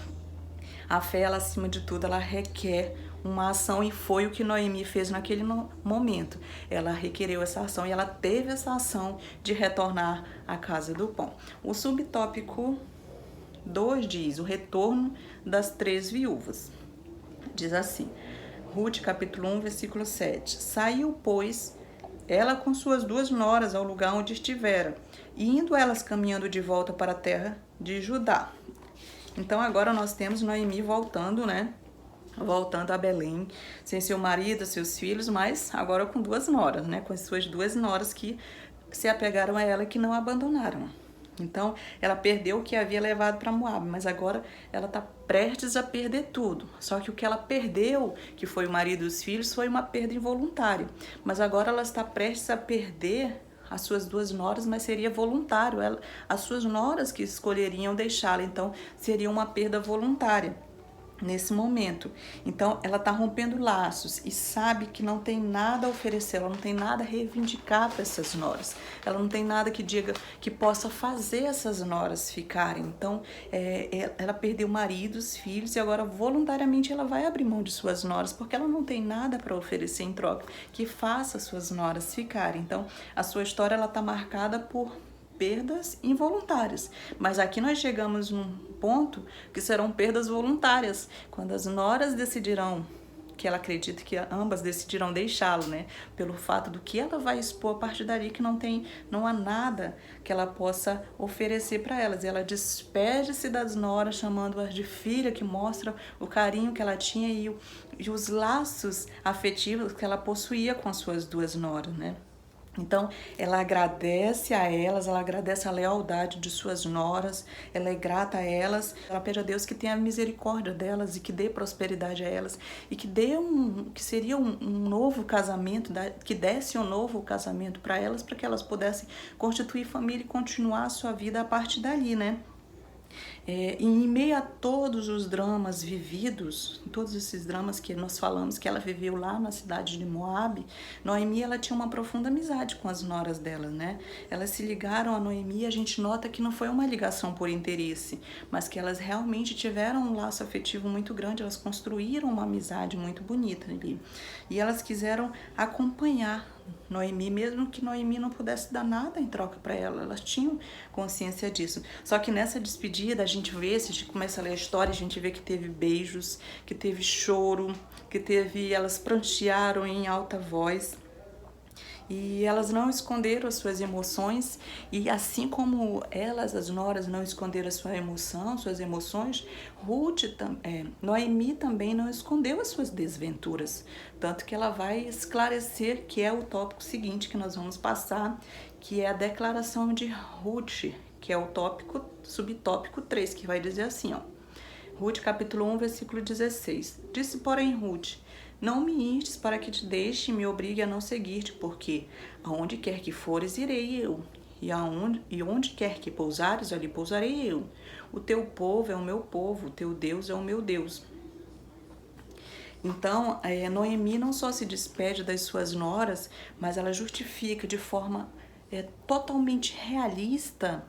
a fé, ela, acima de tudo, ela requer uma ação e foi o que Noemi fez naquele momento. Ela requereu essa ação e ela teve essa ação de retornar à casa do pão. O subtópico 2 diz o retorno das 3 viúvas. Diz assim, Ruth capítulo 1, versículo 7. Saiu, pois, ela com suas 2 noras ao lugar onde estivera, e indo elas caminhando de volta para a terra de Judá. Então agora nós temos Noemi voltando, voltando a Belém, sem seu marido, seus filhos, mas agora com 2 noras, com as suas 2 noras que se apegaram a ela e que não abandonaram. Então ela perdeu o que havia levado para Moabe, mas agora ela está prestes a perder tudo. Só que o que ela perdeu, que foi o marido e os filhos, foi uma perda involuntária. Mas agora ela está prestes a perder as suas 2 noras, mas seria voluntário. As suas noras que escolheriam deixá-la, então seria uma perda voluntária nesse momento. Então ela está rompendo laços e sabe que não tem nada a oferecer, ela não tem nada a reivindicar para essas noras, ela não tem nada que diga que possa fazer essas noras ficarem. Então ela perdeu o marido, os filhos, e agora voluntariamente ela vai abrir mão de suas noras, porque ela não tem nada para oferecer em troca que faça suas noras ficarem. Então a sua história ela está marcada por perdas involuntárias, mas aqui nós chegamos num ponto que serão perdas voluntárias, quando as noras decidirão, que ela acredita que ambas decidirão deixá-lo, pelo fato do que ela vai expor a partir dali, que não há nada que ela possa oferecer para elas. E ela despede-se das noras, chamando-as de filha, que mostra o carinho que ela tinha e os laços afetivos que ela possuía com as suas 2 noras, Então, ela agradece a elas, ela agradece a lealdade de suas noras, ela é grata a elas, ela pede a Deus que tenha misericórdia delas e que dê prosperidade a elas e que dê que seria um novo casamento, que desse um novo casamento para elas, para que elas pudessem constituir família e continuar a sua vida a partir dali, em meio a todos os dramas vividos, todos esses dramas que nós falamos que ela viveu lá na cidade de Moabe, Noemi ela tinha uma profunda amizade com as noras dela, Elas se ligaram a Noemi e a gente nota que não foi uma ligação por interesse, mas que elas realmente tiveram um laço afetivo muito grande, elas construíram uma amizade muito bonita ali. E elas quiseram acompanhar Noemi, mesmo que Noemi não pudesse dar nada em troca para ela, elas tinham consciência disso. Só que nessa despedida a gente vê, se a gente começa a ler a história, a gente vê que teve beijos, que teve choro, elas prantearam em alta voz. E elas não esconderam as suas emoções, e assim como elas, as noras, não esconderam a sua emoção, suas emoções, Noemi também não escondeu as suas desventuras, tanto que ela vai esclarecer, que é o tópico seguinte que nós vamos passar, que é a declaração de Ruth, que é o subtópico 3, que vai dizer assim, Ruth capítulo 1, versículo 16. Disse, porém, Ruth, Não me instes para que te deixe e me obrigue a não seguir-te, porque aonde quer que fores, irei eu, e onde quer que pousares, ali pousarei eu. O teu povo é o meu povo, o teu Deus é o meu Deus. Então, Noemi não só se despede das suas noras, mas ela justifica de forma totalmente realista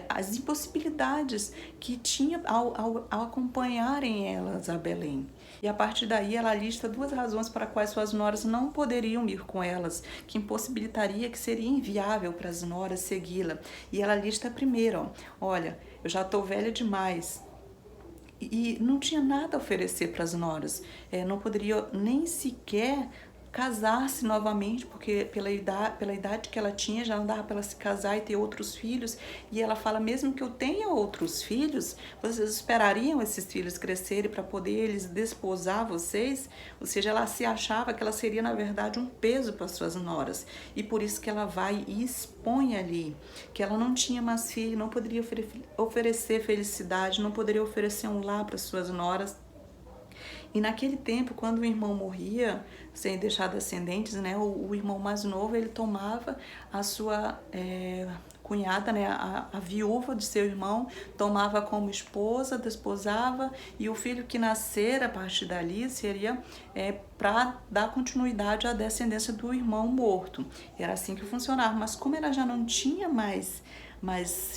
as impossibilidades que tinha ao acompanharem elas a Belém. E a partir daí ela lista 2 razões para quais suas noras não poderiam ir com elas, que impossibilitaria, que seria inviável para as noras segui-la. E ela lista a primeira, olha, eu já estou velha demais, e não tinha nada a oferecer para as noras, não poderia nem sequer casar-se novamente, porque pela idade que ela tinha, já não dava para ela se casar e ter outros filhos, e ela fala, mesmo que eu tenha outros filhos, vocês esperariam esses filhos crescerem para poder eles desposar vocês? Ou seja, ela se achava que ela seria, na verdade, um peso para suas noras, e por isso que ela vai e expõe ali, que ela não tinha mais filho, não poderia oferecer felicidade, não poderia oferecer um lar para suas noras. E naquele tempo, quando o irmão morria, sem deixar descendentes, né, o irmão mais novo, ele tomava a sua cunhada, né, a viúva de seu irmão, tomava como esposa, desposava, e o filho que nascer a partir dali seria para dar continuidade à descendência do irmão morto. Era assim que funcionava, mas como ela já não tinha mais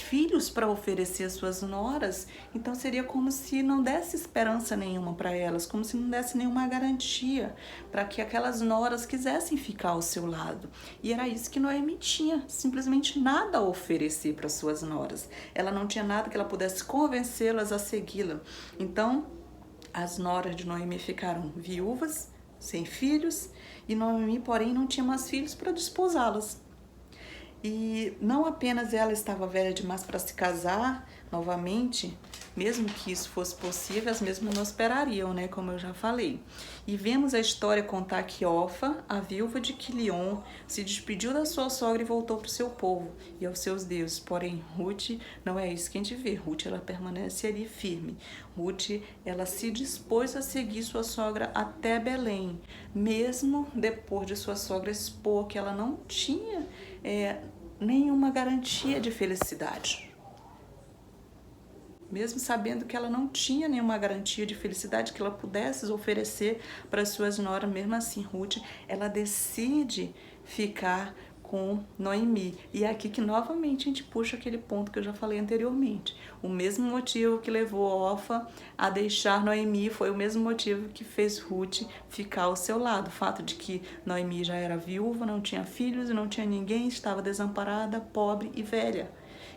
filhos para oferecer às suas noras, então seria como se não desse esperança nenhuma para elas, como se não desse nenhuma garantia para que aquelas noras quisessem ficar ao seu lado. E era isso que Noemi tinha, simplesmente nada a oferecer para suas noras. Ela não tinha nada que ela pudesse convencê-las a segui-la. Então, as noras de Noemi ficaram viúvas, sem filhos, e Noemi, porém, não tinha mais filhos para desposá-las. E não apenas ela estava velha demais para se casar novamente, mesmo que isso fosse possível, as mesmas não esperariam, né, como eu já falei. E vemos a história contar que Orfa, a viúva de Quilion, se despediu da sua sogra e voltou para o seu povo e aos seus deuses. Porém, Ruth não é isso que a gente vê. Ruth, ela permanece ali firme. Ruth, ela se dispôs a seguir sua sogra até Belém, mesmo depois de sua sogra expor que ela não tinha nenhuma garantia de felicidade. Mesmo sabendo que ela não tinha nenhuma garantia de felicidade que ela pudesse oferecer para suas noras, mesmo assim, Ruth, ela decide ficar com Noemi. E é aqui que novamente a gente puxa aquele ponto que eu já falei anteriormente. O mesmo motivo que levou Orfa a deixar Noemi foi o mesmo motivo que fez Ruth ficar ao seu lado. O fato de que Noemi já era viúva, não tinha filhos, não tinha ninguém, estava desamparada, pobre e velha.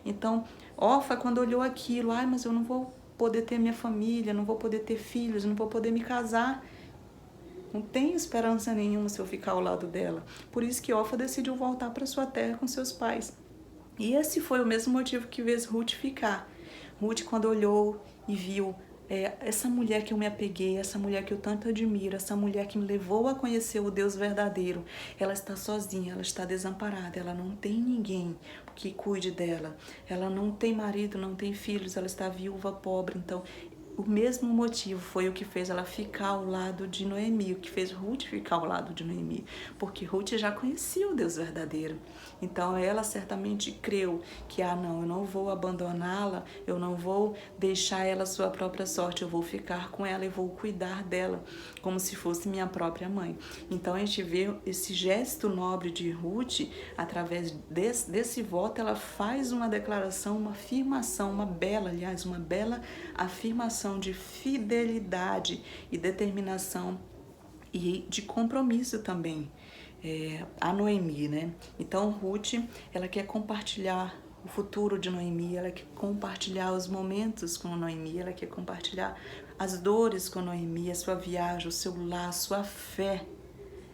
Então, Orfa, quando olhou aquilo, mas eu não vou poder ter minha família, não vou poder ter filhos, não vou poder me casar. Não tenho esperança nenhuma se eu ficar ao lado dela. Por isso que Orfa decidiu voltar para sua terra com seus pais. E esse foi o mesmo motivo que fez Ruth ficar. Ruth, quando olhou e viu essa mulher que eu me apeguei, essa mulher que eu tanto admiro, essa mulher que me levou a conhecer o Deus verdadeiro, ela está sozinha, ela está desamparada, ela não tem ninguém que cuide dela, ela não tem marido, não tem filhos, ela está viúva, pobre. Então, o mesmo motivo foi o que fez ela ficar ao lado de Noemi, o que fez Ruth ficar ao lado de Noemi, porque Ruth já conhecia o Deus verdadeiro. Então ela certamente creu que, não, eu não vou abandoná-la, eu não vou deixar ela à sua própria sorte, eu vou ficar com ela e vou cuidar dela como se fosse minha própria mãe. Então a gente vê esse gesto nobre de Ruth, através desse voto, ela faz uma declaração, uma afirmação, uma bela afirmação de fidelidade e determinação e de compromisso também a Noemi, né? Então Ruth, ela quer compartilhar o futuro de Noemi, ela quer compartilhar os momentos com Noemi, ela quer compartilhar as dores com Noemi, a sua viagem, o seu lar, a sua fé.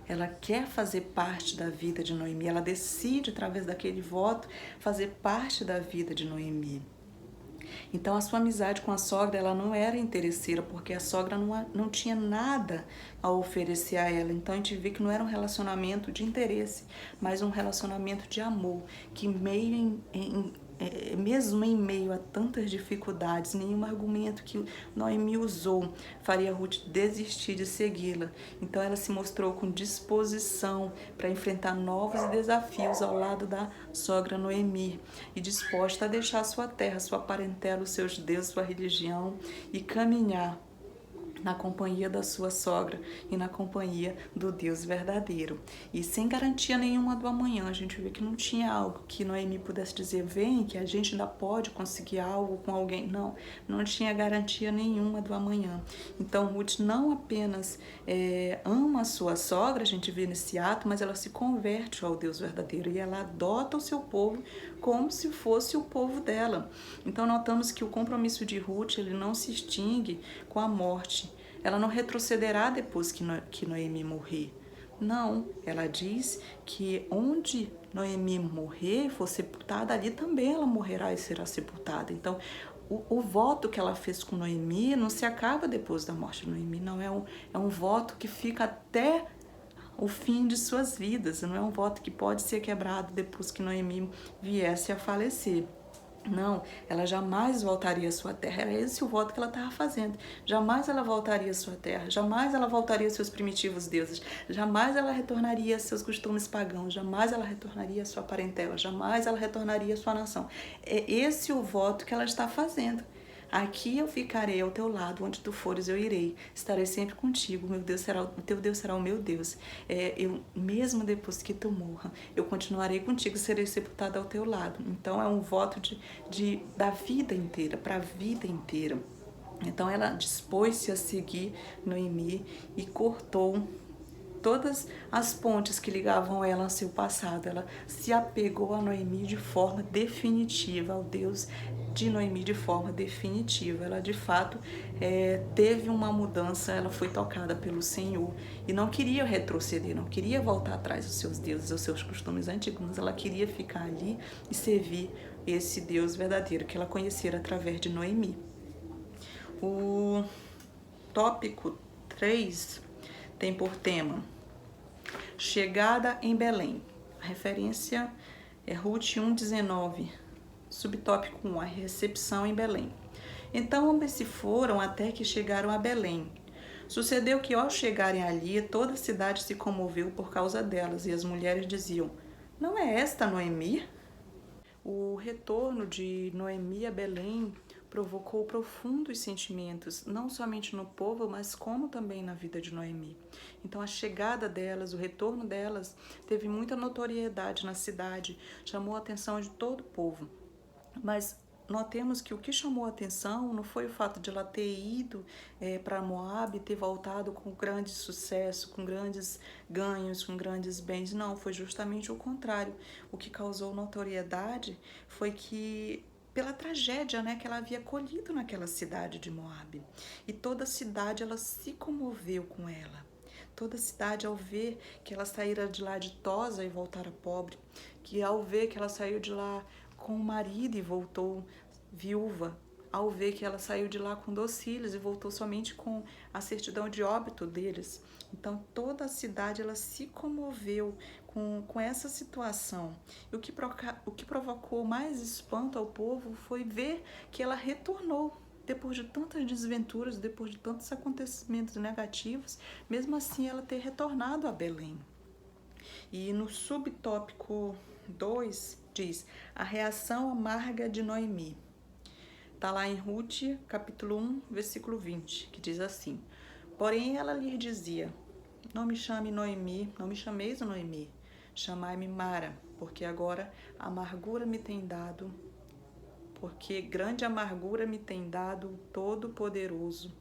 Ela quer fazer parte da vida de Noemi, ela decide, através daquele voto, fazer parte da vida de Noemi. Então a sua amizade com a sogra, ela não era interesseira, porque a sogra não tinha nada a oferecer a ela. Então a gente vê que não era um relacionamento de interesse, mas um relacionamento de amor, que mesmo em meio a tantas dificuldades, nenhum argumento que Noemi usou faria Ruth desistir de segui-la. Então ela se mostrou com disposição para enfrentar novos desafios ao lado da sogra Noemi e disposta a deixar sua terra, sua parentela, os seus deuses, sua religião e caminhar na companhia da sua sogra e na companhia do Deus verdadeiro. E sem garantia nenhuma do amanhã, a gente vê que não tinha algo que Noemi pudesse dizer, vem, que a gente ainda pode conseguir algo com alguém. Não tinha garantia nenhuma do amanhã. Então Ruth não apenas ama a sua sogra, a gente vê nesse ato, mas ela se converte ao Deus verdadeiro e ela adota o seu povo como se fosse o povo dela. Então notamos que o compromisso de Ruth, ele não se extingue com a morte. Ela não retrocederá depois que Noemi morrer. Não, ela diz que onde Noemi morrer, for sepultada, ali também ela morrerá e será sepultada. Então, o voto que ela fez com Noemi não se acaba depois da morte de Noemi, não. É um voto que fica até o fim de suas vidas, não é um voto que pode ser quebrado depois que Noemi viesse a falecer. Não, ela jamais voltaria à sua terra. Era esse o voto que ela estava fazendo. Jamais ela voltaria à sua terra. Jamais ela voltaria aos seus primitivos deuses. Jamais ela retornaria aos seus costumes pagãos. Jamais ela retornaria à sua parentela. Jamais ela retornaria à sua nação. É esse o voto que ela está fazendo. Aqui eu ficarei ao teu lado, onde tu fores eu irei. Estarei sempre contigo. O teu Deus será o meu Deus. Eu mesmo depois que tu morra, eu continuarei contigo, serei sepultada ao teu lado. Então é um voto da vida inteira, para a vida inteira. Então ela dispôs-se a seguir Noemi e cortou todas as pontes que ligavam ela ao seu passado. Ela se apegou a Noemi de forma definitiva, ao Deus de Noemi de forma definitiva. Ela de fato teve uma mudança, ela foi tocada pelo Senhor e não queria retroceder, não queria voltar atrás dos seus deuses, dos seus costumes antigos, mas ela queria ficar ali e servir esse Deus verdadeiro que ela conhecera através de Noemi. O tópico 3 tem por tema Chegada em Belém. A referência é Ruth 1:19. Subtópico 1, a recepção em Belém. Então ambos se foram até que chegaram a Belém. Sucedeu que ao chegarem ali, toda a cidade se comoveu por causa delas, e as mulheres diziam, não é esta Noemi? O retorno de Noemi a Belém provocou profundos sentimentos, não somente no povo, mas como também na vida de Noemi. Então a chegada delas, o retorno delas, teve muita notoriedade na cidade, chamou a atenção de todo o povo. Mas notemos que o que chamou a atenção não foi o fato de ela ter ido para Moab e ter voltado com grande sucesso, com grandes ganhos, com grandes bens. Não, foi justamente o contrário. O que causou notoriedade foi que pela tragédia, que ela havia colhido naquela cidade de Moab. E toda a cidade ela se comoveu com ela. Toda a cidade, ao ver que ela saíra de lá ditosa e voltara pobre, que ao ver que ela saiu de lá com o marido e voltou viúva, ao ver que ela saiu de lá com 2 filhos e voltou somente com a certidão de óbito deles. Então toda a cidade ela se comoveu com essa situação. E o que provocou mais espanto ao povo foi ver que ela retornou. Depois de tantas desventuras, depois de tantos acontecimentos negativos, mesmo assim ela ter retornado a Belém. E no subtópico 2 diz, a reação amarga de Noemi. Está lá em Ruth, capítulo 1, versículo 20, que diz assim, porém ela lhe dizia, não me chame Noemi, não me chameis Noemi, chamai-me Mara, porque agora amargura me tem dado, porque grande amargura me tem dado o Todo-Poderoso.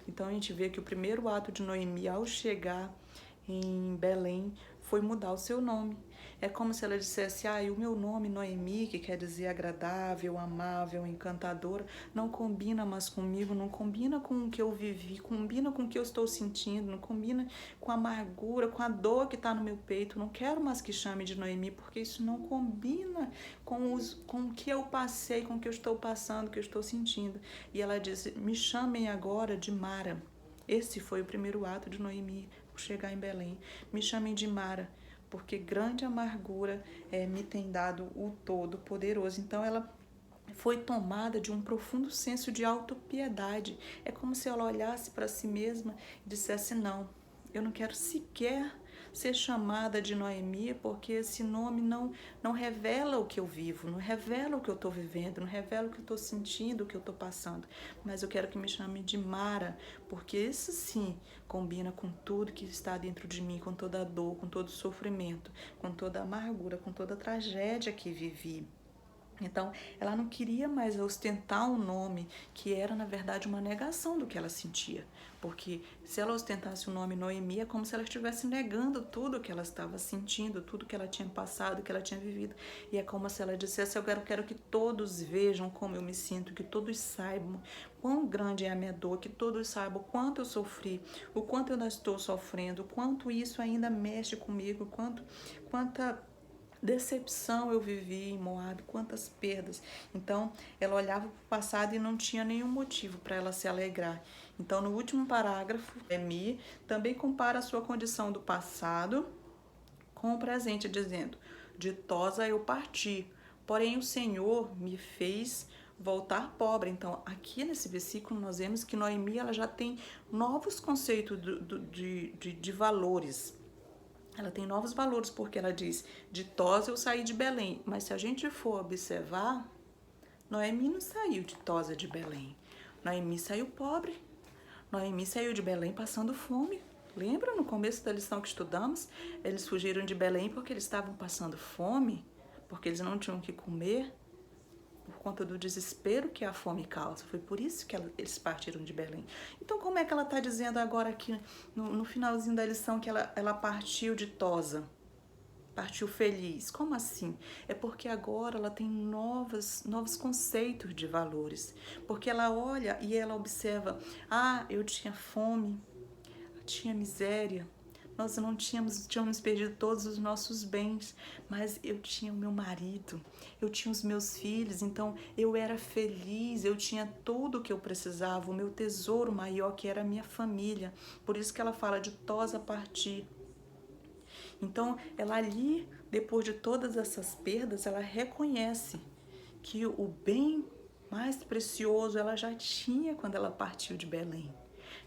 Então a gente vê que o primeiro ato de Noemi ao chegar em Belém foi mudar o seu nome. É como se ela dissesse, o meu nome Noemi, que quer dizer agradável, amável, encantadora, não combina mais comigo, não combina com o que eu vivi, combina com o que eu estou sentindo, não combina com a amargura, com a dor que está no meu peito, não quero mais que chame de Noemi, porque isso não combina com o que eu passei, com o que eu estou passando, o que eu estou sentindo. E ela disse, me chamem agora de Mara. Esse foi o primeiro ato de Noemi, chegar em Belém. Me chamem de Mara, porque grande amargura me tem dado o Todo-Poderoso. Então ela foi tomada de um profundo senso de autopiedade. É como se ela olhasse para si mesma e dissesse: não, eu não quero sequer ser chamada de Noemi, porque esse nome não revela o que eu vivo, não revela o que eu estou vivendo, não revela o que eu estou sentindo, o que eu estou passando. Mas eu quero que me chame de Mara, porque isso sim combina com tudo que está dentro de mim, com toda a dor, com todo o sofrimento, com toda a amargura, com toda a tragédia que vivi. Então, ela não queria mais ostentar um nome que era, na verdade, uma negação do que ela sentia. Porque se ela ostentasse o nome Noemi, é como se ela estivesse negando tudo que ela estava sentindo, tudo que ela tinha passado, que ela tinha vivido. E é como se ela dissesse: eu quero que todos vejam como eu me sinto, que todos saibam quão grande é a minha dor, que todos saibam o quanto eu sofri, o quanto eu ainda estou sofrendo, o quanto isso ainda mexe comigo, quanta decepção eu vivi em Moab, quantas perdas. Então, ela olhava para o passado e não tinha nenhum motivo para ela se alegrar. Então, no último parágrafo, Noemi também compara a sua condição do passado com o presente, dizendo: ditosa eu parti, porém o Senhor me fez voltar pobre. Então, aqui nesse versículo, nós vemos que Noemi ela já tem novos conceitos de valores. Ela tem novos valores, porque ela diz: ditosa eu saí de Belém. Mas se a gente for observar, Noemi não saiu ditosa de Belém. Noemi saiu pobre. Noemi saiu de Belém passando fome. Lembra no começo da lição que estudamos? Eles fugiram de Belém porque eles estavam passando fome, porque eles não tinham o que comer, por conta do desespero que a fome causa. Foi por isso que eles partiram de Belém. Então, como é que ela está dizendo agora aqui no finalzinho da lição que ela partiu ditosa? Partiu feliz. Como assim? É porque agora ela tem novos conceitos de valores. Porque ela olha e ela observa: ah, eu tinha fome, eu tinha miséria, nós não tínhamos perdido todos os nossos bens, mas eu tinha o meu marido, eu tinha os meus filhos, então eu era feliz, eu tinha tudo o que eu precisava, o meu tesouro maior que era a minha família. Por isso que ela fala ditosa partir. Então, ela ali, depois de todas essas perdas, ela reconhece que o bem mais precioso ela já tinha quando ela partiu de Belém.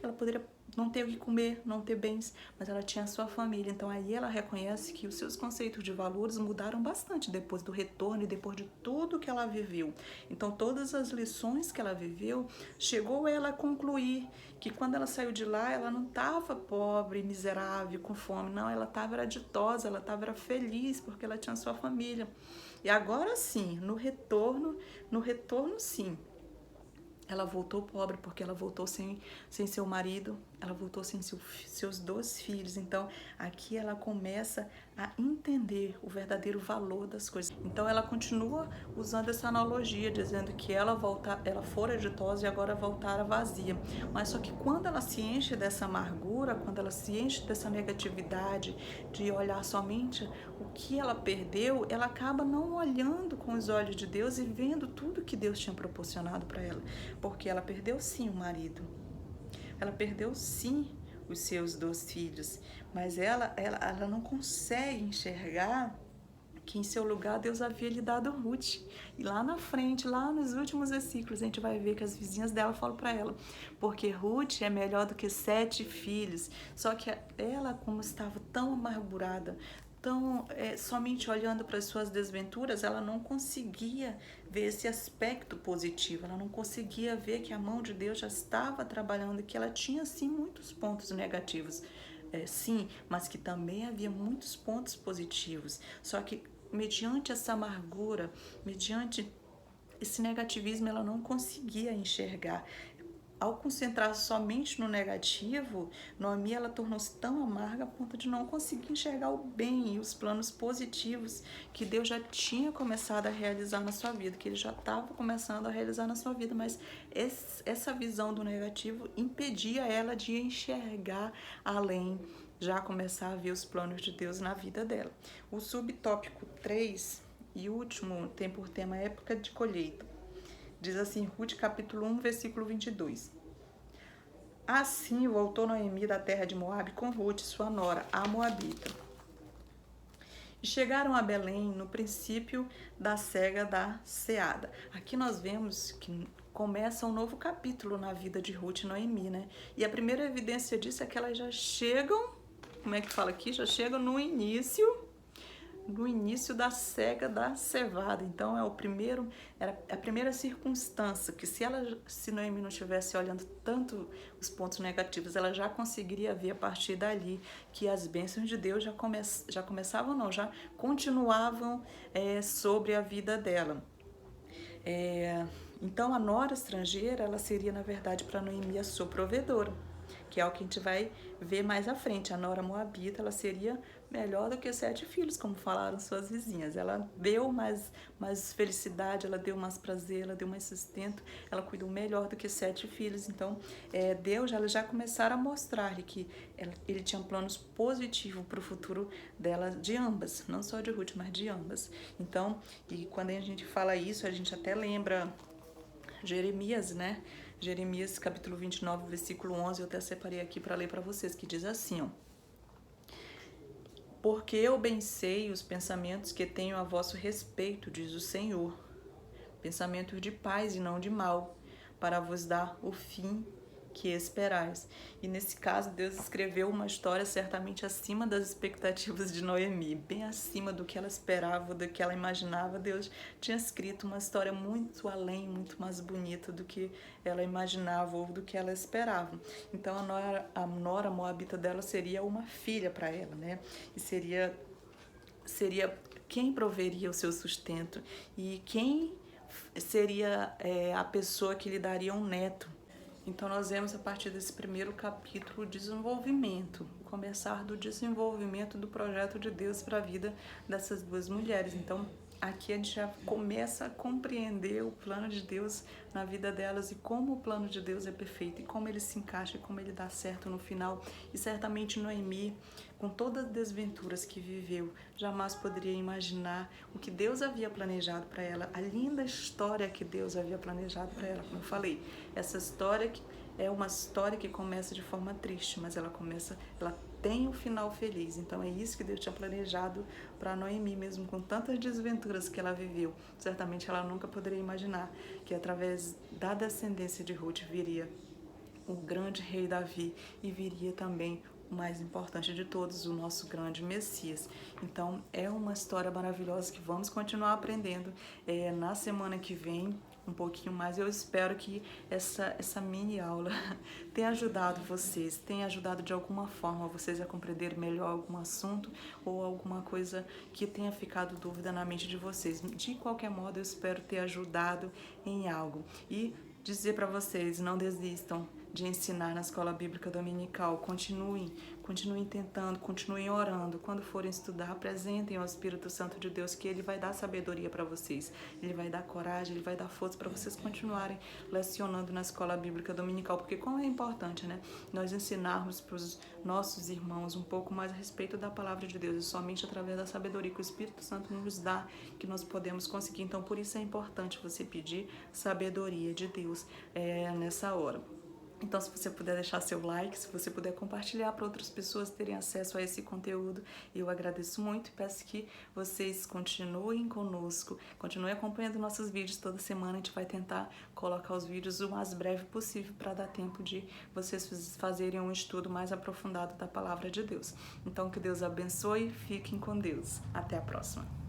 Ela poderia não ter o que comer, não ter bens, mas ela tinha a sua família. Então aí ela reconhece que os seus conceitos de valores mudaram bastante depois do retorno e depois de tudo que ela viveu. Então todas as lições que ela viveu, chegou ela a concluir que quando ela saiu de lá, ela não estava pobre, miserável, com fome, não, ela estava ditosa, ela estava feliz porque ela tinha a sua família. E agora sim, no retorno sim, ela voltou pobre porque ela voltou sem seu marido, ela voltou sem seus 2 filhos. Então, aqui ela começa a entender o verdadeiro valor das coisas. Então, ela continua usando essa analogia, dizendo que ela fora ditosa e agora voltara vazia. Mas só que quando ela se enche dessa amargura, quando ela se enche dessa negatividade, de olhar somente o que ela perdeu, ela acaba não olhando com os olhos de Deus e vendo tudo que Deus tinha proporcionado para ela. Porque ela perdeu sim o marido, ela perdeu sim os seus 2 filhos, mas ela não consegue enxergar que em seu lugar Deus havia lhe dado Ruth. E lá na frente, lá nos últimos versículos, a gente vai ver que as vizinhas dela falam para ela: porque Ruth é melhor do que 7 filhos. Só que ela, como estava tão amargurada, somente olhando para as suas desventuras, ela não conseguia ver esse aspecto positivo, ela não conseguia ver que a mão de Deus já estava trabalhando e que ela tinha sim muitos pontos negativos, sim, mas que também havia muitos pontos positivos. Só que mediante essa amargura, mediante esse negativismo, ela não conseguia enxergar. Ao concentrar somente no negativo, Noemi ela tornou-se tão amarga a ponto de não conseguir enxergar o bem e os planos positivos que Deus já tinha começado a realizar na sua vida, que Ele já estava começando a realizar na sua vida, mas essa visão do negativo impedia ela de enxergar além, já começar a ver os planos de Deus na vida dela. O subtópico 3 e último tem por tema época de colheita. Diz assim, Ruth capítulo 1, versículo 22. Assim voltou Noemi da terra de Moabe com Ruth, sua nora, a Moabita. E chegaram a Belém no princípio da cega da seada. Aqui nós vemos que começa um novo capítulo na vida de Ruth e Noemi, né? E a primeira evidência disso é que elas já chegam, como é que fala aqui? Já chegam no início da cega da cevada. Então era a primeira circunstância que se Noemi não estivesse olhando tanto os pontos negativos, ela já conseguiria ver a partir dali que as bênçãos de Deus já começavam, não, já continuavam sobre a vida dela. Então a nora estrangeira, ela seria na verdade para Noemi a sua provedora, que é o que a gente vai ver mais à frente. A nora moabita, ela seria melhor do que 7 filhos, como falaram suas vizinhas. Ela deu mais felicidade, ela deu mais prazer, ela deu mais sustento, ela cuidou melhor do que 7 filhos. Então, Deus, ela já começaram a mostrar-lhe que ele tinha planos positivos para o futuro dela, de ambas, não só de Ruth, mas de ambas. Então, e quando a gente fala isso, a gente até lembra Jeremias, né? Jeremias capítulo 29, versículo 11, eu até separei aqui para ler para vocês, que diz assim, ó: porque eu bem sei os pensamentos que tenho a vosso respeito, diz o Senhor, pensamentos de paz e não de mal, para vos dar o fim que esperais. E nesse caso, Deus escreveu uma história certamente acima das expectativas de Noemi, bem acima do que ela esperava, do que ela imaginava. Deus tinha escrito uma história muito além, muito mais bonita do que ela imaginava ou do que ela esperava. Então a nora moabita dela seria uma filha para ela, né? E seria quem proveria o seu sustento e quem seria a pessoa que lhe daria um neto. Então nós vemos a partir desse primeiro capítulo o desenvolvimento, o começar do desenvolvimento do projeto de Deus para a vida dessas duas mulheres. Então aqui a gente já começa a compreender o plano de Deus na vida delas e como o plano de Deus é perfeito e como ele se encaixa e como ele dá certo no final. E certamente Noemi, com todas as desventuras que viveu, jamais poderia imaginar o que Deus havia planejado para ela, a linda história que Deus havia planejado para ela. Como eu falei, essa história é uma história que começa de forma triste, mas ela tem um final feliz. Então é isso que Deus tinha planejado para Noemi, mesmo com tantas desventuras que ela viveu. Certamente ela nunca poderia imaginar que através da descendência de Ruth viria o grande rei Davi e viria também o mais importante de todos, o nosso grande Messias. Então é uma história maravilhosa que vamos continuar aprendendo na semana que vem um pouquinho mais. Eu espero que essa mini aula tenha ajudado vocês, tenha ajudado de alguma forma vocês a compreender melhor algum assunto ou alguma coisa que tenha ficado dúvida na mente de vocês. De qualquer modo, eu espero ter ajudado em algo. E dizer para vocês, não desistam de ensinar na escola bíblica dominical. Continuem tentando, continuem orando. Quando forem estudar, apresentem ao Espírito Santo de Deus, que ele vai dar sabedoria para vocês, ele vai dar coragem, ele vai dar força para vocês continuarem lecionando na escola bíblica dominical, porque como é importante, né, nós ensinarmos para os nossos irmãos um pouco mais a respeito da palavra de Deus, e somente através da sabedoria que o Espírito Santo nos dá que nós podemos conseguir. Então por isso é importante você pedir sabedoria de Deus nessa hora. Então, se você puder deixar seu like, se você puder compartilhar para outras pessoas terem acesso a esse conteúdo, eu agradeço muito e peço que vocês continuem conosco, continuem acompanhando nossos vídeos toda semana. A gente vai tentar colocar os vídeos o mais breve possível para dar tempo de vocês fazerem um estudo mais aprofundado da palavra de Deus. Então, que Deus abençoe, fiquem com Deus. Até a próxima.